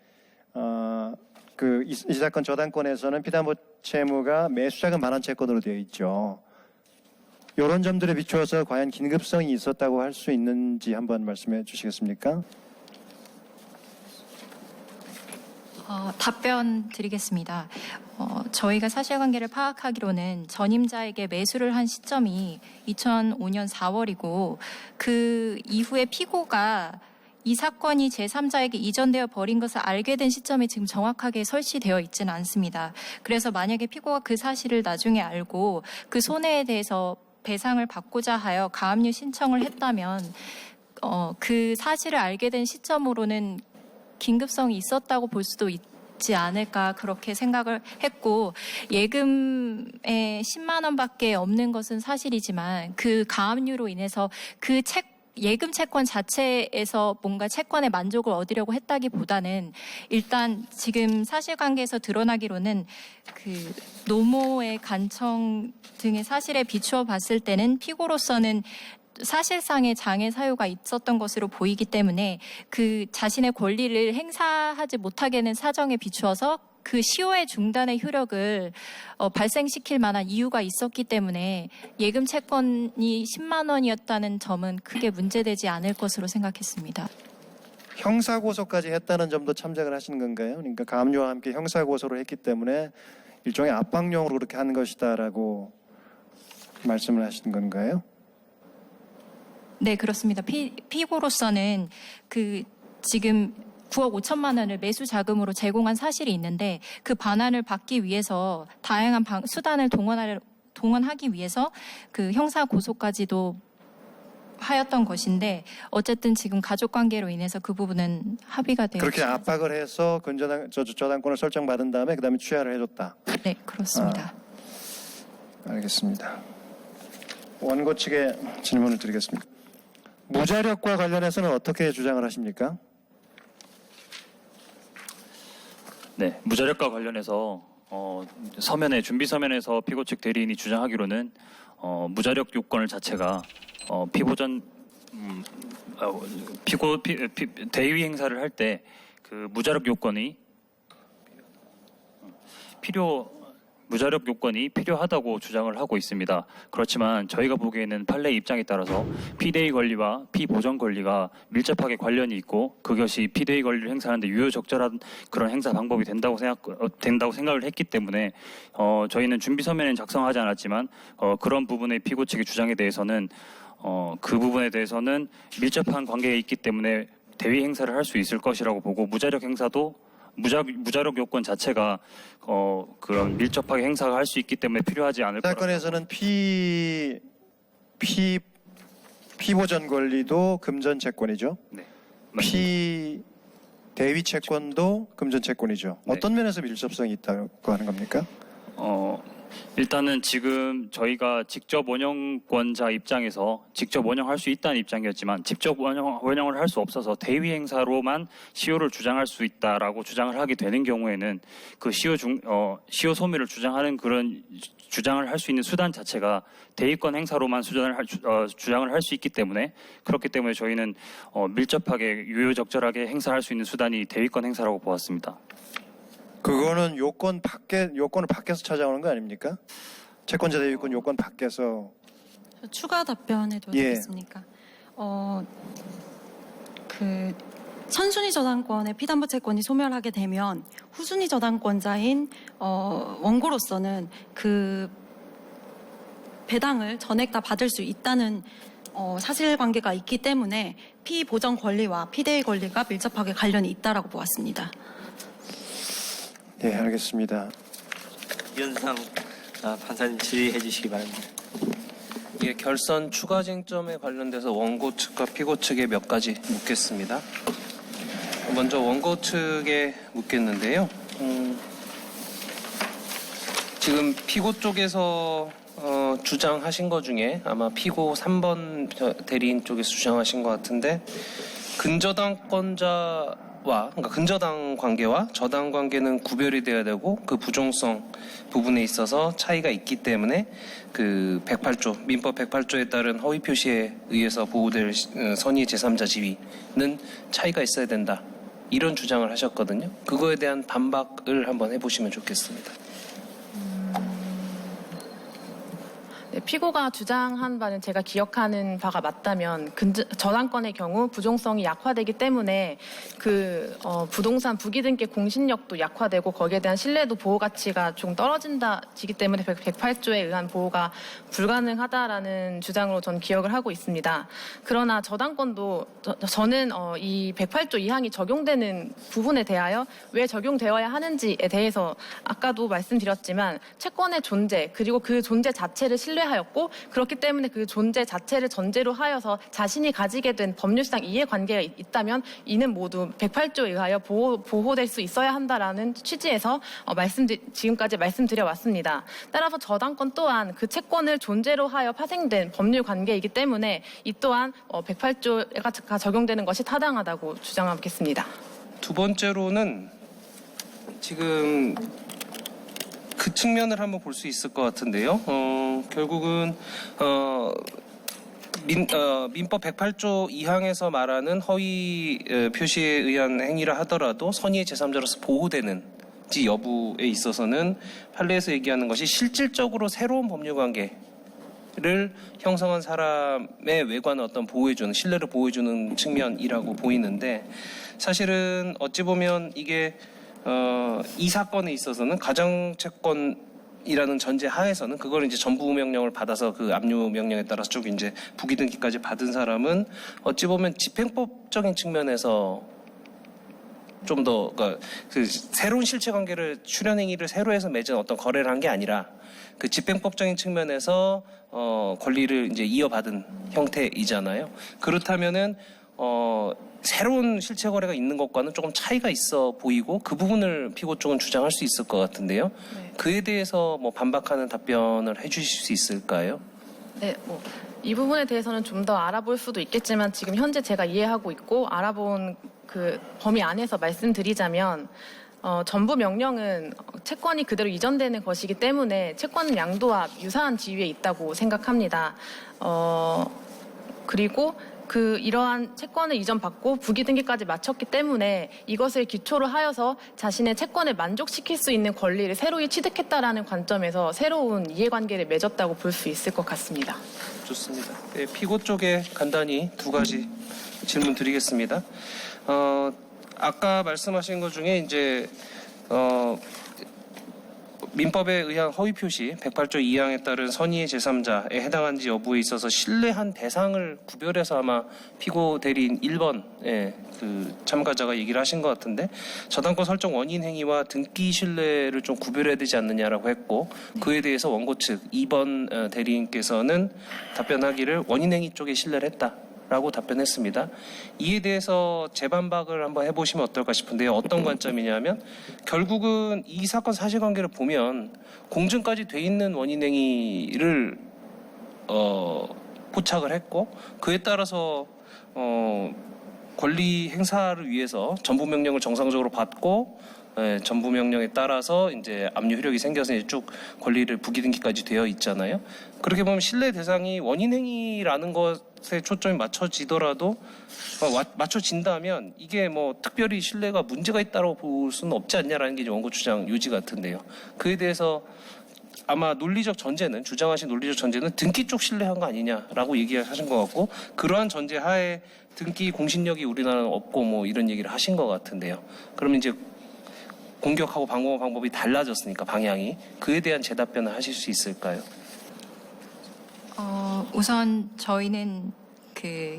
[SPEAKER 12] 이 사건 저당권에서는 피담보 채무가 매수자금 반환 채권으로 되어 있죠. 이런 점들에 비추어서 과연 긴급성이 있었다고 할 수 있는지 한번 말씀해 주시겠습니까?
[SPEAKER 5] 답변 드리겠습니다. 저희가 사실관계를 파악하기로는 전임자에게 매수를 한 시점이 2005년 4월이고 그 이후에 피고가 이 사건이 제3자에게 이전되어 버린 것을 알게 된 시점이 지금 정확하게 설치되어 있지는 않습니다. 그래서 만약에 피고가 그 사실을 나중에 알고 그 손해에 대해서 배상을 받고자 하여 가압류 신청을 했다면 그 사실을 알게 된 시점으로는 긴급성이 있었다고 볼 수도 있지 않을까 그렇게 생각을 했고 예금에 10만 원밖에 없는 것은 사실이지만 그 가압류로 인해서 그 예금 채권 자체에서 뭔가 채권의 만족을 얻으려고 했다기보다는 일단 지금 사실관계에서 드러나기로는 그 노모의 간청 등의 사실에 비추어 봤을 때는 피고로서는 사실상의 장애 사유가 있었던 것으로 보이기 때문에 그 자신의 권리를 행사하지 못하게 된 사정에 비추어서 그 시효의 중단의 효력을 발생시킬 만한 이유가 있었기 때문에 예금 채권이 10만 원이었다는 점은 크게 문제되지 않을 것으로 생각했습니다.
[SPEAKER 12] 형사고소까지 했다는 점도 참작을 하시는 건가요? 그러니까 가압류와 함께 형사고소를 했기 때문에 일종의 압박용으로 그렇게 한 것이다라고 말씀을 하시는 건가요?
[SPEAKER 5] 네, 그렇습니다. 피고로서는 그 지금 9억 5천만 원을 매수 자금으로 제공한 사실이 있는데 그 반환을 받기 위해서 다양한 수단을 동원하기 위해서 그 형사 고소까지도 하였던 것인데 어쨌든 지금 가족 관계로 인해서 그 부분은 합의가 되었습니다.
[SPEAKER 12] 그렇게 압박을 해서 저당권을 설정받은 다음에 그다음에 취하를 해줬다.
[SPEAKER 5] 네, 그렇습니다.
[SPEAKER 12] 알겠습니다. 원고 측에 질문을 드리겠습니다. 무자력과 관련해서는 어떻게 주장을 하십니까?
[SPEAKER 2] 네, 무자력과 관련해서 준비 서면에서 피고 측 대리인이 주장하기로는 무자력 요건을 자체가 대위 행사를 할 때 그 무자력 요건이 필요하다고 주장을 하고 있습니다. 그렇지만 저희가 보기에는 판례 입장에 따라서 피대위 권리와 피보전 권리가 밀접하게 관련이 있고 그것이 피대위 권리를 행사하는데 유효적절한 그런 행사 방법이 된다고 생각을 했기 때문에 저희는 준비 서면에는 작성하지 않았지만 그런 부분의 피고 측의 주장에 대해서는 그 부분에 대해서는 밀접한 관계가 있기 때문에 대위 행사를 할 수 있을 것이라고 보고 무자력 행사도 무자력 요건 자체가 그런 밀접하게 행사가 할 수 있기 때문에 필요하지 않을 거라고.
[SPEAKER 12] 사건에서는 피보전 권리도 금전 채권이죠.
[SPEAKER 2] 네.
[SPEAKER 12] 대위 채권도 금전 채권이죠.
[SPEAKER 2] 네.
[SPEAKER 12] 어떤 면에서 밀접성이 있다고 하는 겁니까?
[SPEAKER 2] 일단은 지금 저희가 직접 원형권자 입장에서 직접 원형할 수 있다는 입장이었지만 직접 원형을 할 수 없어서 대위 행사로만 시효를 주장할 수 있다라고 주장을 하게 되는 경우에는 그 시효 소멸을 주장을 할 수 있는 수단 자체가 대위권 행사로만 주장을 할 수 있기 때문에 그렇기 때문에 저희는 밀접하게 유효적절하게 행사할 수 있는 수단이 대위권 행사라고 보았습니다.
[SPEAKER 12] 그거는 요건을 밖에서 찾아오는 거 아닙니까? 채권자 대위권 요건 밖에서.
[SPEAKER 7] 추가 답변해도
[SPEAKER 12] 예.
[SPEAKER 7] 되겠습니까? 그 선순위 저당권의 피담보 채권이 소멸하게 되면 후순위 저당권자인 원고로서는 그 배당을 전액 다 받을 수 있다는 사실관계가 있기 때문에 피보전 권리와 피대위 권리가 밀접하게 관련이 있다라고 보았습니다.
[SPEAKER 12] 네, 알겠습니다.
[SPEAKER 1] 이현상 판사님 질의해 주시기 바랍니다.
[SPEAKER 13] 예, 결선 추가 쟁점에 관련돼서 원고 측과 피고 측에 몇 가지 묻겠습니다. 먼저 원고 측에 묻겠는데요. 지금 피고 쪽에서 주장하신 것 중에 아마 피고 3번 대리인 쪽에서 주장하신 것 같은데 그러니까 근저당 관계와 저당 관계는 구별이 되어야 되고 그 부종성 부분에 있어서 차이가 있기 때문에 그 108조 민법 108조에 따른 허위 표시에 의해서 보호될 선의 제3자 지위는 차이가 있어야 된다. 이런 주장을 하셨거든요. 그거에 대한 반박을 한번 해보시면 좋겠습니다.
[SPEAKER 6] 네, 피고가 주장한 바는 제가 기억하는 바가 맞다면 저당권의 경우 부종성이 약화되기 때문에 부동산 부기 등기 공신력도 약화되고 거기에 대한 신뢰도 보호 가치가 좀 떨어진다지기 때문에 108조에 의한 보호가 불가능하다라는 주장으로 전 기억을 하고 있습니다. 그러나 저당권도 저는 이 108조 2항이 적용되는 부분에 대하여 왜 적용되어야 하는지에 대해서 아까도 말씀드렸지만 채권의 존재 그리고 그 존재 자체를 신뢰하였고 그렇기 때문에 그 존재 자체를 전제로 하여서 자신이 가지게 된 법률상 이해관계가 있다면 이는 모두 108조에 의하여 보호될 수 있어야 한다라는 취지에서 지금까지 말씀드려 왔습니다. 따라서 저당권 또한 그 채권을 존재로 하여 파생된 법률관계이기 때문에 이 또한 108조가 적용되는 것이 타당하다고 주장하겠습니다.
[SPEAKER 13] 두 번째로는 지금 그 측면을 한번 볼 수 있을 것 같은데요. 결국은 민법 108조 2항에서 말하는 허위 표시에 의한 행위라 하더라도 선의의 제3자로서 보호되는지 여부에 있어서는 판례에서 얘기하는 것이 실질적으로 새로운 법률관계를 형성한 사람의 외관을 어떤 보호해주는 신뢰를 보호해주는 측면이라고 보이는데 사실은 어찌 보면 이게 이 사건에 있어서는 가정채권이라는 전제 하에서는 그걸 이제 전부 명령을 받아서 그 압류 명령에 따라서 쭉 이제 부기등기까지 받은 사람은 어찌 보면 집행법적인 측면에서 좀 더 그러니까 그 새로운 실체관계를 출연행위를 새로 해서 맺은 어떤 거래를 한 게 아니라 그 집행법적인 측면에서 권리를 이제 이어받은 형태이잖아요. 그렇다면은 새로운 실체 거래가 있는 것과는 조금 차이가 있어 보이고 그 부분을 피고 쪽은 주장할 수 있을 것 같은데요.
[SPEAKER 6] 네.
[SPEAKER 13] 그에 대해서 반박하는 답변을 해주실 수 있을까요?
[SPEAKER 6] 네, 이 부분에 대해서는 좀 더 알아볼 수도 있겠지만 지금 현재 제가 이해하고 있고 알아본 그 범위 안에서 말씀드리자면 전부 명령은 채권이 그대로 이전되는 것이기 때문에 채권 양도와 유사한 지위에 있다고 생각합니다. 그리고 이러한 채권을 이전받고 부기 등기까지 마쳤기 때문에 이것을 기초로 하여서 자신의 채권을 만족시킬 수 있는 권리를 새로이 취득했다라는 관점에서 새로운 이해관계를 맺었다고 볼 수 있을 것 같습니다.
[SPEAKER 13] 좋습니다. 네, 피고 쪽에 간단히 두 가지 질문 드리겠습니다. 아까 말씀하신 것 중에 이제 민법에 의한 허위 표시 108조 2항에 따른 선의의 제3자에 해당한지 여부에 있어서 신뢰한 대상을 구별해서 아마 피고 대리인 1번의 그 참가자가 얘기를 하신 것 같은데 저당권 설정 원인 행위와 등기 신뢰를 좀 구별해야 되지 않느냐라고 했고 그에 대해서 원고 측 2번 대리인께서는 답변하기를 원인 행위 쪽에 신뢰를 했다. 라고 답변했습니다. 이에 대해서 재반박을 한번 해보시면 어떨까 싶은데요. 어떤 관점이냐면 결국은 이 사건 사실관계를 보면 공증까지 돼 있는 원인행위를 포착을 했고 그에 따라서 권리 행사를 위해서 전부명령을 정상적으로 받고 전부명령에 따라서 이제 압류 효력이 생겨서 이제 쭉 권리를 부기등기까지 되어 있잖아요. 그렇게 보면 신뢰 대상이 원인행위라는 것에 초점이 맞춰지더라도 맞춰진다면 이게 뭐 특별히 신뢰가 문제가 있다고 볼 수는 없지 않냐라는 게 원고 주장 요지 같은데요. 그에 대해서 아마 논리적 전제는 주장하신 논리적 전제는 등기 쪽 신뢰한 거 아니냐라고 얘기하신 것 같고 그러한 전제 하에 등기 공신력이 우리나라는 없고 뭐 이런 얘기를 하신 것 같은데요. 그러면 이제 공격하고 방어하는 방법이 달라졌으니까 방향이 그에 대한 재답변을 하실 수 있을까요?
[SPEAKER 5] 우선 저희는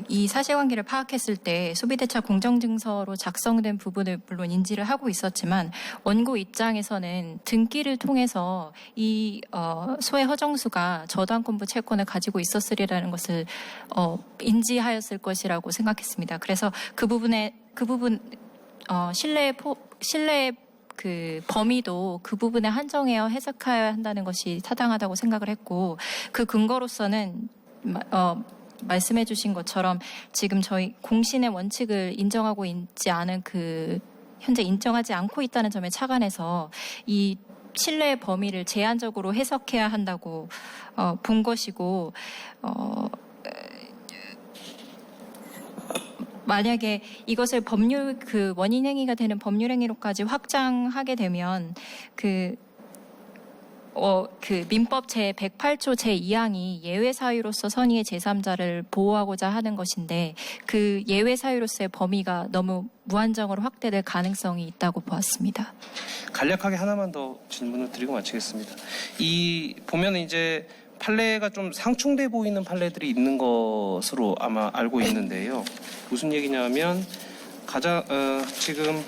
[SPEAKER 5] 이 사실관계를 파악했을 때 소비대차 공정증서로 작성된 부분을 물론 인지를 하고 있었지만 원고 입장에서는 등기를 통해서 이 소의 허정수가 저당권부 채권을 가지고 있었으리라는 것을 인지하였을 것이라고 생각했습니다. 그래서 그 부분 신뢰의 그 범위도 그 부분에 한정해야 해석해야 한다는 것이 타당하다고 생각을 했고 그 근거로서는 말씀해 주신 것처럼 지금 저희 공신의 원칙을 인정하고 있지 않은 현재 인정하지 않고 있다는 점에 착안해서 이 신뢰의 범위를 제한적으로 해석해야 한다고 본 것이고 만약에 이것을 원인 행위가 되는 법률 행위로까지 확장하게 되면 민법 제108조 제2항이 예외 사유로서 선의의 제3자를 보호하고자 하는 것인데 그 예외 사유로서의 범위가 너무 무한정으로 확대될 가능성이 있다고 보았습니다.
[SPEAKER 13] 간략하게 하나만 더 질문을 드리고 마치겠습니다. 보면 이제 판례가 좀 상충돼 보이는 판례들이 있는 것으로 아마 알고 있는데요. 무슨 얘기냐면 지금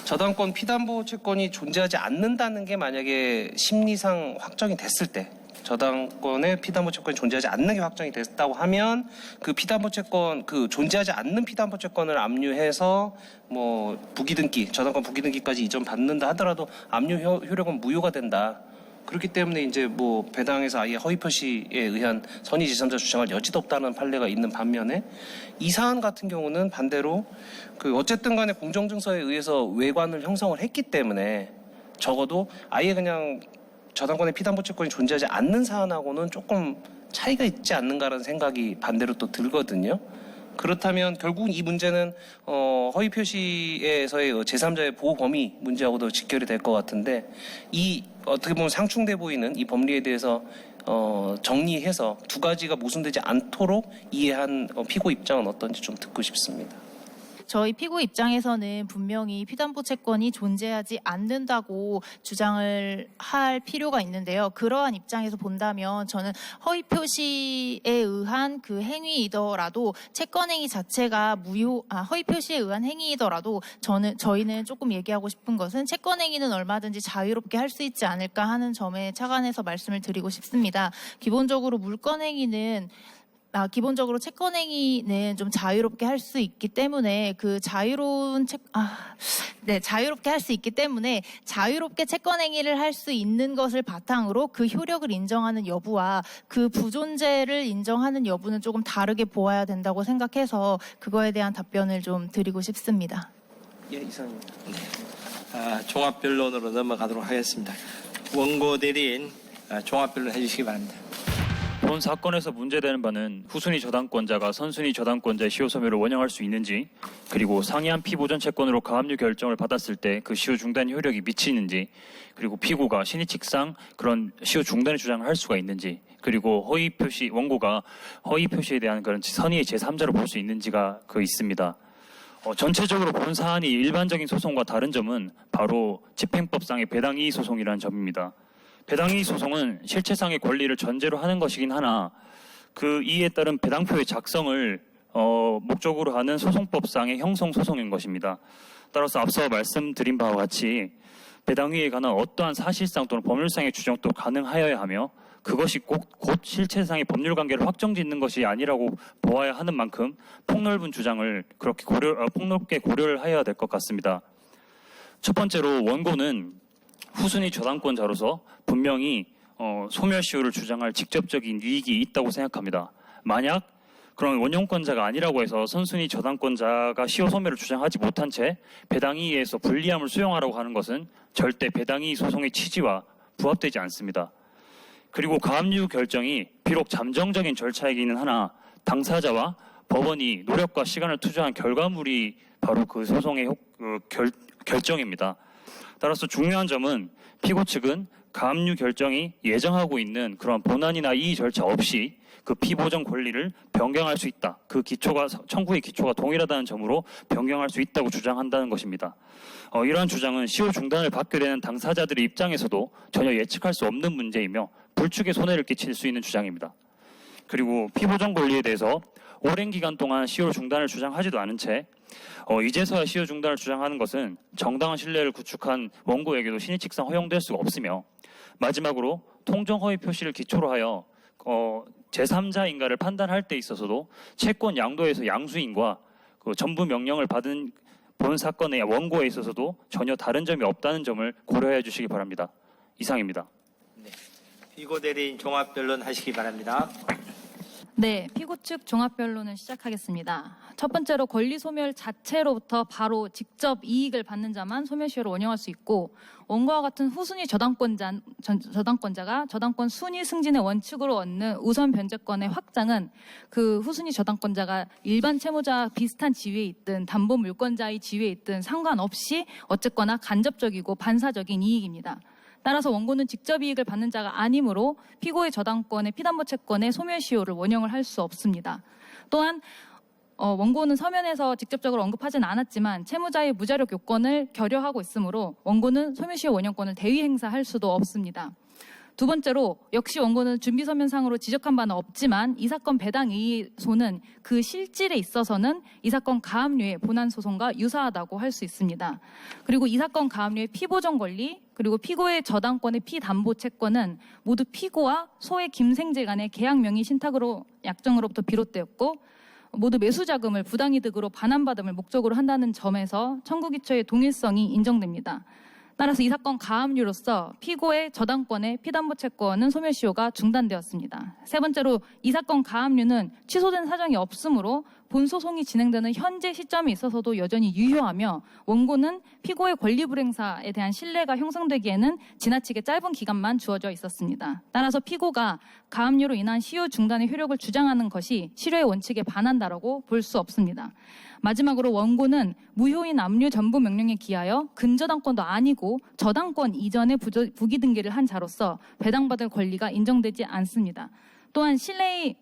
[SPEAKER 13] 저당권 피담보 채권이 존재하지 않는다는 게 만약에 심리상 확정이 됐을 때 저당권의 피담보 채권이 존재하지 않는 게 확정이 됐다고 하면 그 피담보 채권 존재하지 않는 피담보 채권을 압류해서 뭐 저당권 부기등기까지 이전 받는다 하더라도 압류 효력은 무효가 된다. 그렇기 때문에 이제 뭐 배당에서 아예 허위 표시에 의한 선의 제3자 주장할 여지도 없다는 판례가 있는 반면에 이 사안 같은 경우는 반대로 어쨌든 간에 공정증서에 의해서 외관을 형성을 했기 때문에 적어도 아예 그냥 저당권의 피담보 채권이 존재하지 않는 사안하고는 조금 차이가 있지 않는가라는 생각이 반대로 또 들거든요. 그렇다면 결국 이 문제는 허위 표시에서의 제3자의 보호 범위 문제하고도 직결이 될 것 같은데 어떻게 보면 상충돼 보이는 이 법리에 대해서 정리해서 두 가지가 모순되지 않도록 이해한 피고 입장은 어떤지 좀 듣고 싶습니다.
[SPEAKER 4] 저희 피고 입장에서는 분명히 피담보 채권이 존재하지 않는다고 주장을 할 필요가 있는데요. 그러한 입장에서 본다면 저는 허위 표시에 의한 그 행위이더라도 채권 행위 자체가 허위 표시에 의한 행위이더라도 저희는 조금 얘기하고 싶은 것은 채권 행위는 얼마든지 자유롭게 할 수 있지 않을까 하는 점에 착안해서 말씀을 드리고 싶습니다. 기본적으로 물권 행위는 기본적으로 채권행위는 좀 자유롭게 할 수 있기 때문에 자유롭게 할 수 있기 때문에 자유롭게 채권행위를 할 수 있는 것을 바탕으로 그 효력을 인정하는 여부와 그 부존재를 인정하는 여부는 조금 다르게 보아야 된다고 생각해서 그거에 대한 답변을 좀 드리고 싶습니다.
[SPEAKER 13] 예, 이상입니다.
[SPEAKER 1] 종합변론으로 넘어가도록 하겠습니다. 원고 대리인 종합변론 해주시기 바랍니다.
[SPEAKER 2] 본 사건에서 문제되는 바는 후순위 저당권자가 선순위 저당권자의 시효 소멸을 원형할 수 있는지, 그리고 상이한 피보전 채권으로 가압류 결정을 받았을 때 그 시효 중단 효력이 미치는지, 그리고 피고가 신의칙상 그런 시효 중단의 주장을 할 수가 있는지, 그리고 허위 표시, 원고가 허위 표시에 대한 그런 선의의 제3자로 볼 수 있는지가 있습니다. 전체적으로 본 사안이 일반적인 소송과 다른 점은 바로 집행법상의 배당이의 소송이라는 점입니다. 배당이의 소송은 실체상의 권리를 전제로 하는 것이긴 하나 그 이에 따른 배당표의 작성을 목적으로 하는 소송법상의 형성소송인 것입니다. 따라서 앞서 말씀드린 바와 같이 배당위에 관한 어떠한 사실상 또는 법률상의 추정도 가능하여야 하며 그것이 곧 실체상의 법률 관계를 확정짓는 것이 아니라고 보아야 하는 만큼 폭넓은 주장을 그렇게 폭넓게 고려를 해야 될 것 같습니다. 첫 번째로 원고는 후순위 저당권자로서 분명히 소멸시효를 주장할 직접적인 이익이 있다고 생각합니다. 만약 그런 원용권자가 아니라고 해서 선순위 저당권자가 시효 소멸을 주장하지 못한 채 배당이의에서 불리함을 수용하라고 하는 것은 절대 배당이의 소송의 취지와 부합되지 않습니다. 그리고 가압류 결정이 비록 잠정적인 절차이기는 하나 당사자와 법원이 노력과 시간을 투자한 결과물이 바로 그 소송의 결정입니다. 따라서 중요한 점은 피고 측은 가압류 결정이 예정하고 있는 그런 본안이나 이의 절차 없이 그 피보전 권리를 변경할 수 있다. 그 청구의 기초가 동일하다는 점으로 변경할 수 있다고 주장한다는 것입니다. 이러한 주장은 시효 중단을 받게 되는 당사자들의 입장에서도 전혀 예측할 수 없는 문제이며 불축에 손해를 끼칠 수 있는 주장입니다. 그리고 피보전 권리에 대해서 오랜 기간 동안 시효 중단을 주장하지도 않은 채 이제서야 시효 중단을 주장하는 것은 정당한 신뢰를 구축한 원고에게도 신의칙상 허용될 수가 없으며 마지막으로 통정허위 표시를 기초로 하여 제3자인가를 판단할 때 있어서도 채권 양도에서 양수인과 그 전부 명령을 받은 본 사건의 원고에 있어서도 전혀 다른 점이 없다는 점을 고려해 주시기 바랍니다. 이상입니다.
[SPEAKER 1] 피고 대리인 종합변론 하시기 바랍니다.
[SPEAKER 4] 네, 피고 측 종합변론을 시작하겠습니다. 첫 번째로 권리 소멸 자체로부터 바로 직접 이익을 받는 자만 소멸시효를 원형할 수 있고 원고와 같은 후순위 저당권자가 저당권 순위 승진의 원칙으로 얻는 우선 변제권의 확장은 그 후순위 저당권자가 일반 채무자와 비슷한 지위에 있든 담보 물권자의 지위에 있든 상관없이 어쨌거나 간접적이고 반사적인 이익입니다. 따라서 원고는 직접 이익을 받는 자가 아니므로 피고의 저당권의 피담보 채권의 소멸시효를 원형을 할 수 없습니다. 또한 원고는 서면에서 직접적으로 언급하진 않았지만 채무자의 무자력 요건을 결여하고 있으므로 원고는 소멸시효 원형권을 대위 행사할 수도 없습니다. 두 번째로 역시 원고는 준비서면상으로 지적한 바는 없지만 이 사건 배당이의소는 그 실질에 있어서는 이 사건 가압류의 본안소송과 유사하다고 할 수 있습니다. 그리고 이 사건 가압류의 피보전 권리 그리고 피고의 저당권의 피담보 채권은 모두 피고와 소의 김생재 간의 계약 명의 신탁으로 약정으로부터 비롯되었고 모두 매수자금을 부당이득으로 반환받음을 목적으로 한다는 점에서 청구기초의 동일성이 인정됩니다. 따라서 이 사건 가압류로서 피고의 저당권의 피담보 채권은 소멸시효가 중단되었습니다. 세 번째로 이 사건 가압류는 취소된 사정이 없으므로 본소송이 진행되는 현재 시점에 있어서도 여전히 유효하며 원고는 피고의 권리 불행사에 대한 신뢰가 형성되기에는 지나치게 짧은 기간만 주어져 있었습니다. 따라서 피고가 가압류로 인한 시효 중단의 효력을 주장하는 것이 실효의 원칙에 반한다라고 볼 수 없습니다. 마지막으로 원고는 무효인 압류 전부 명령에 기하여 근저당권도 아니고 저당권 이전에 부기 등기를 한 자로서 배당받을 권리가 인정되지 않습니다. 또한 신뢰의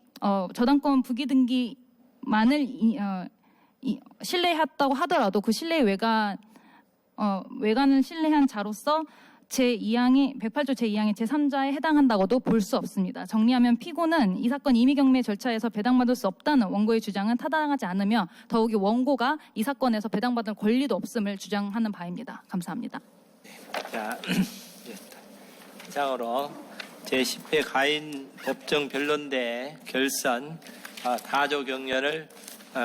[SPEAKER 4] 저당권 부기 등기만을 신뢰했다고 하더라도 그 신뢰의 외관을 신뢰한 자로서 제2항의 108조 제2항의 제3자에 해당한다고도 볼 수 없습니다. 정리하면 피고는 이 사건 임의경매 절차에서 배당받을 수 없다는 원고의 주장은 타당하지 않으며 더욱이 원고가 이 사건에서 배당받을 권리도 없음을 주장하는 바입니다. 감사합니다.
[SPEAKER 1] 자, 이상으로 제10회 가인 법정 변론대 결선 다조 경련을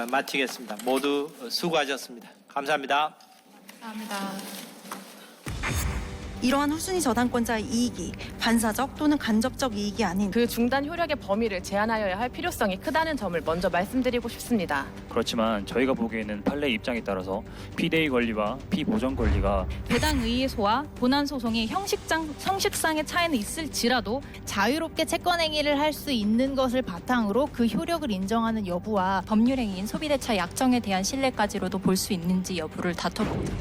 [SPEAKER 1] 마치겠습니다. 모두 수고하셨습니다. 감사합니다.
[SPEAKER 5] 감사합니다.
[SPEAKER 7] 이러한 후순위 저당권자의 이익이 반사적 또는 간접적 이익이 아닌
[SPEAKER 6] 그 중단 효력의 범위를 제한하여야 할 필요성이 크다는 점을 먼저 말씀드리고 싶습니다.
[SPEAKER 2] 그렇지만 저희가 보기에는 판례 입장에 따라서 피대의 권리와 피보전 권리가
[SPEAKER 4] 배당 의의소와 본안 소송의 형식상의 차이는 있을지라도 자유롭게 채권 행위를 할 수 있는 것을 바탕으로 그 효력을 인정하는 여부와
[SPEAKER 5] 법률행위인 소비대차 약정에 대한 신뢰까지로도 볼 수 있는지 여부를 다퉈봅니다.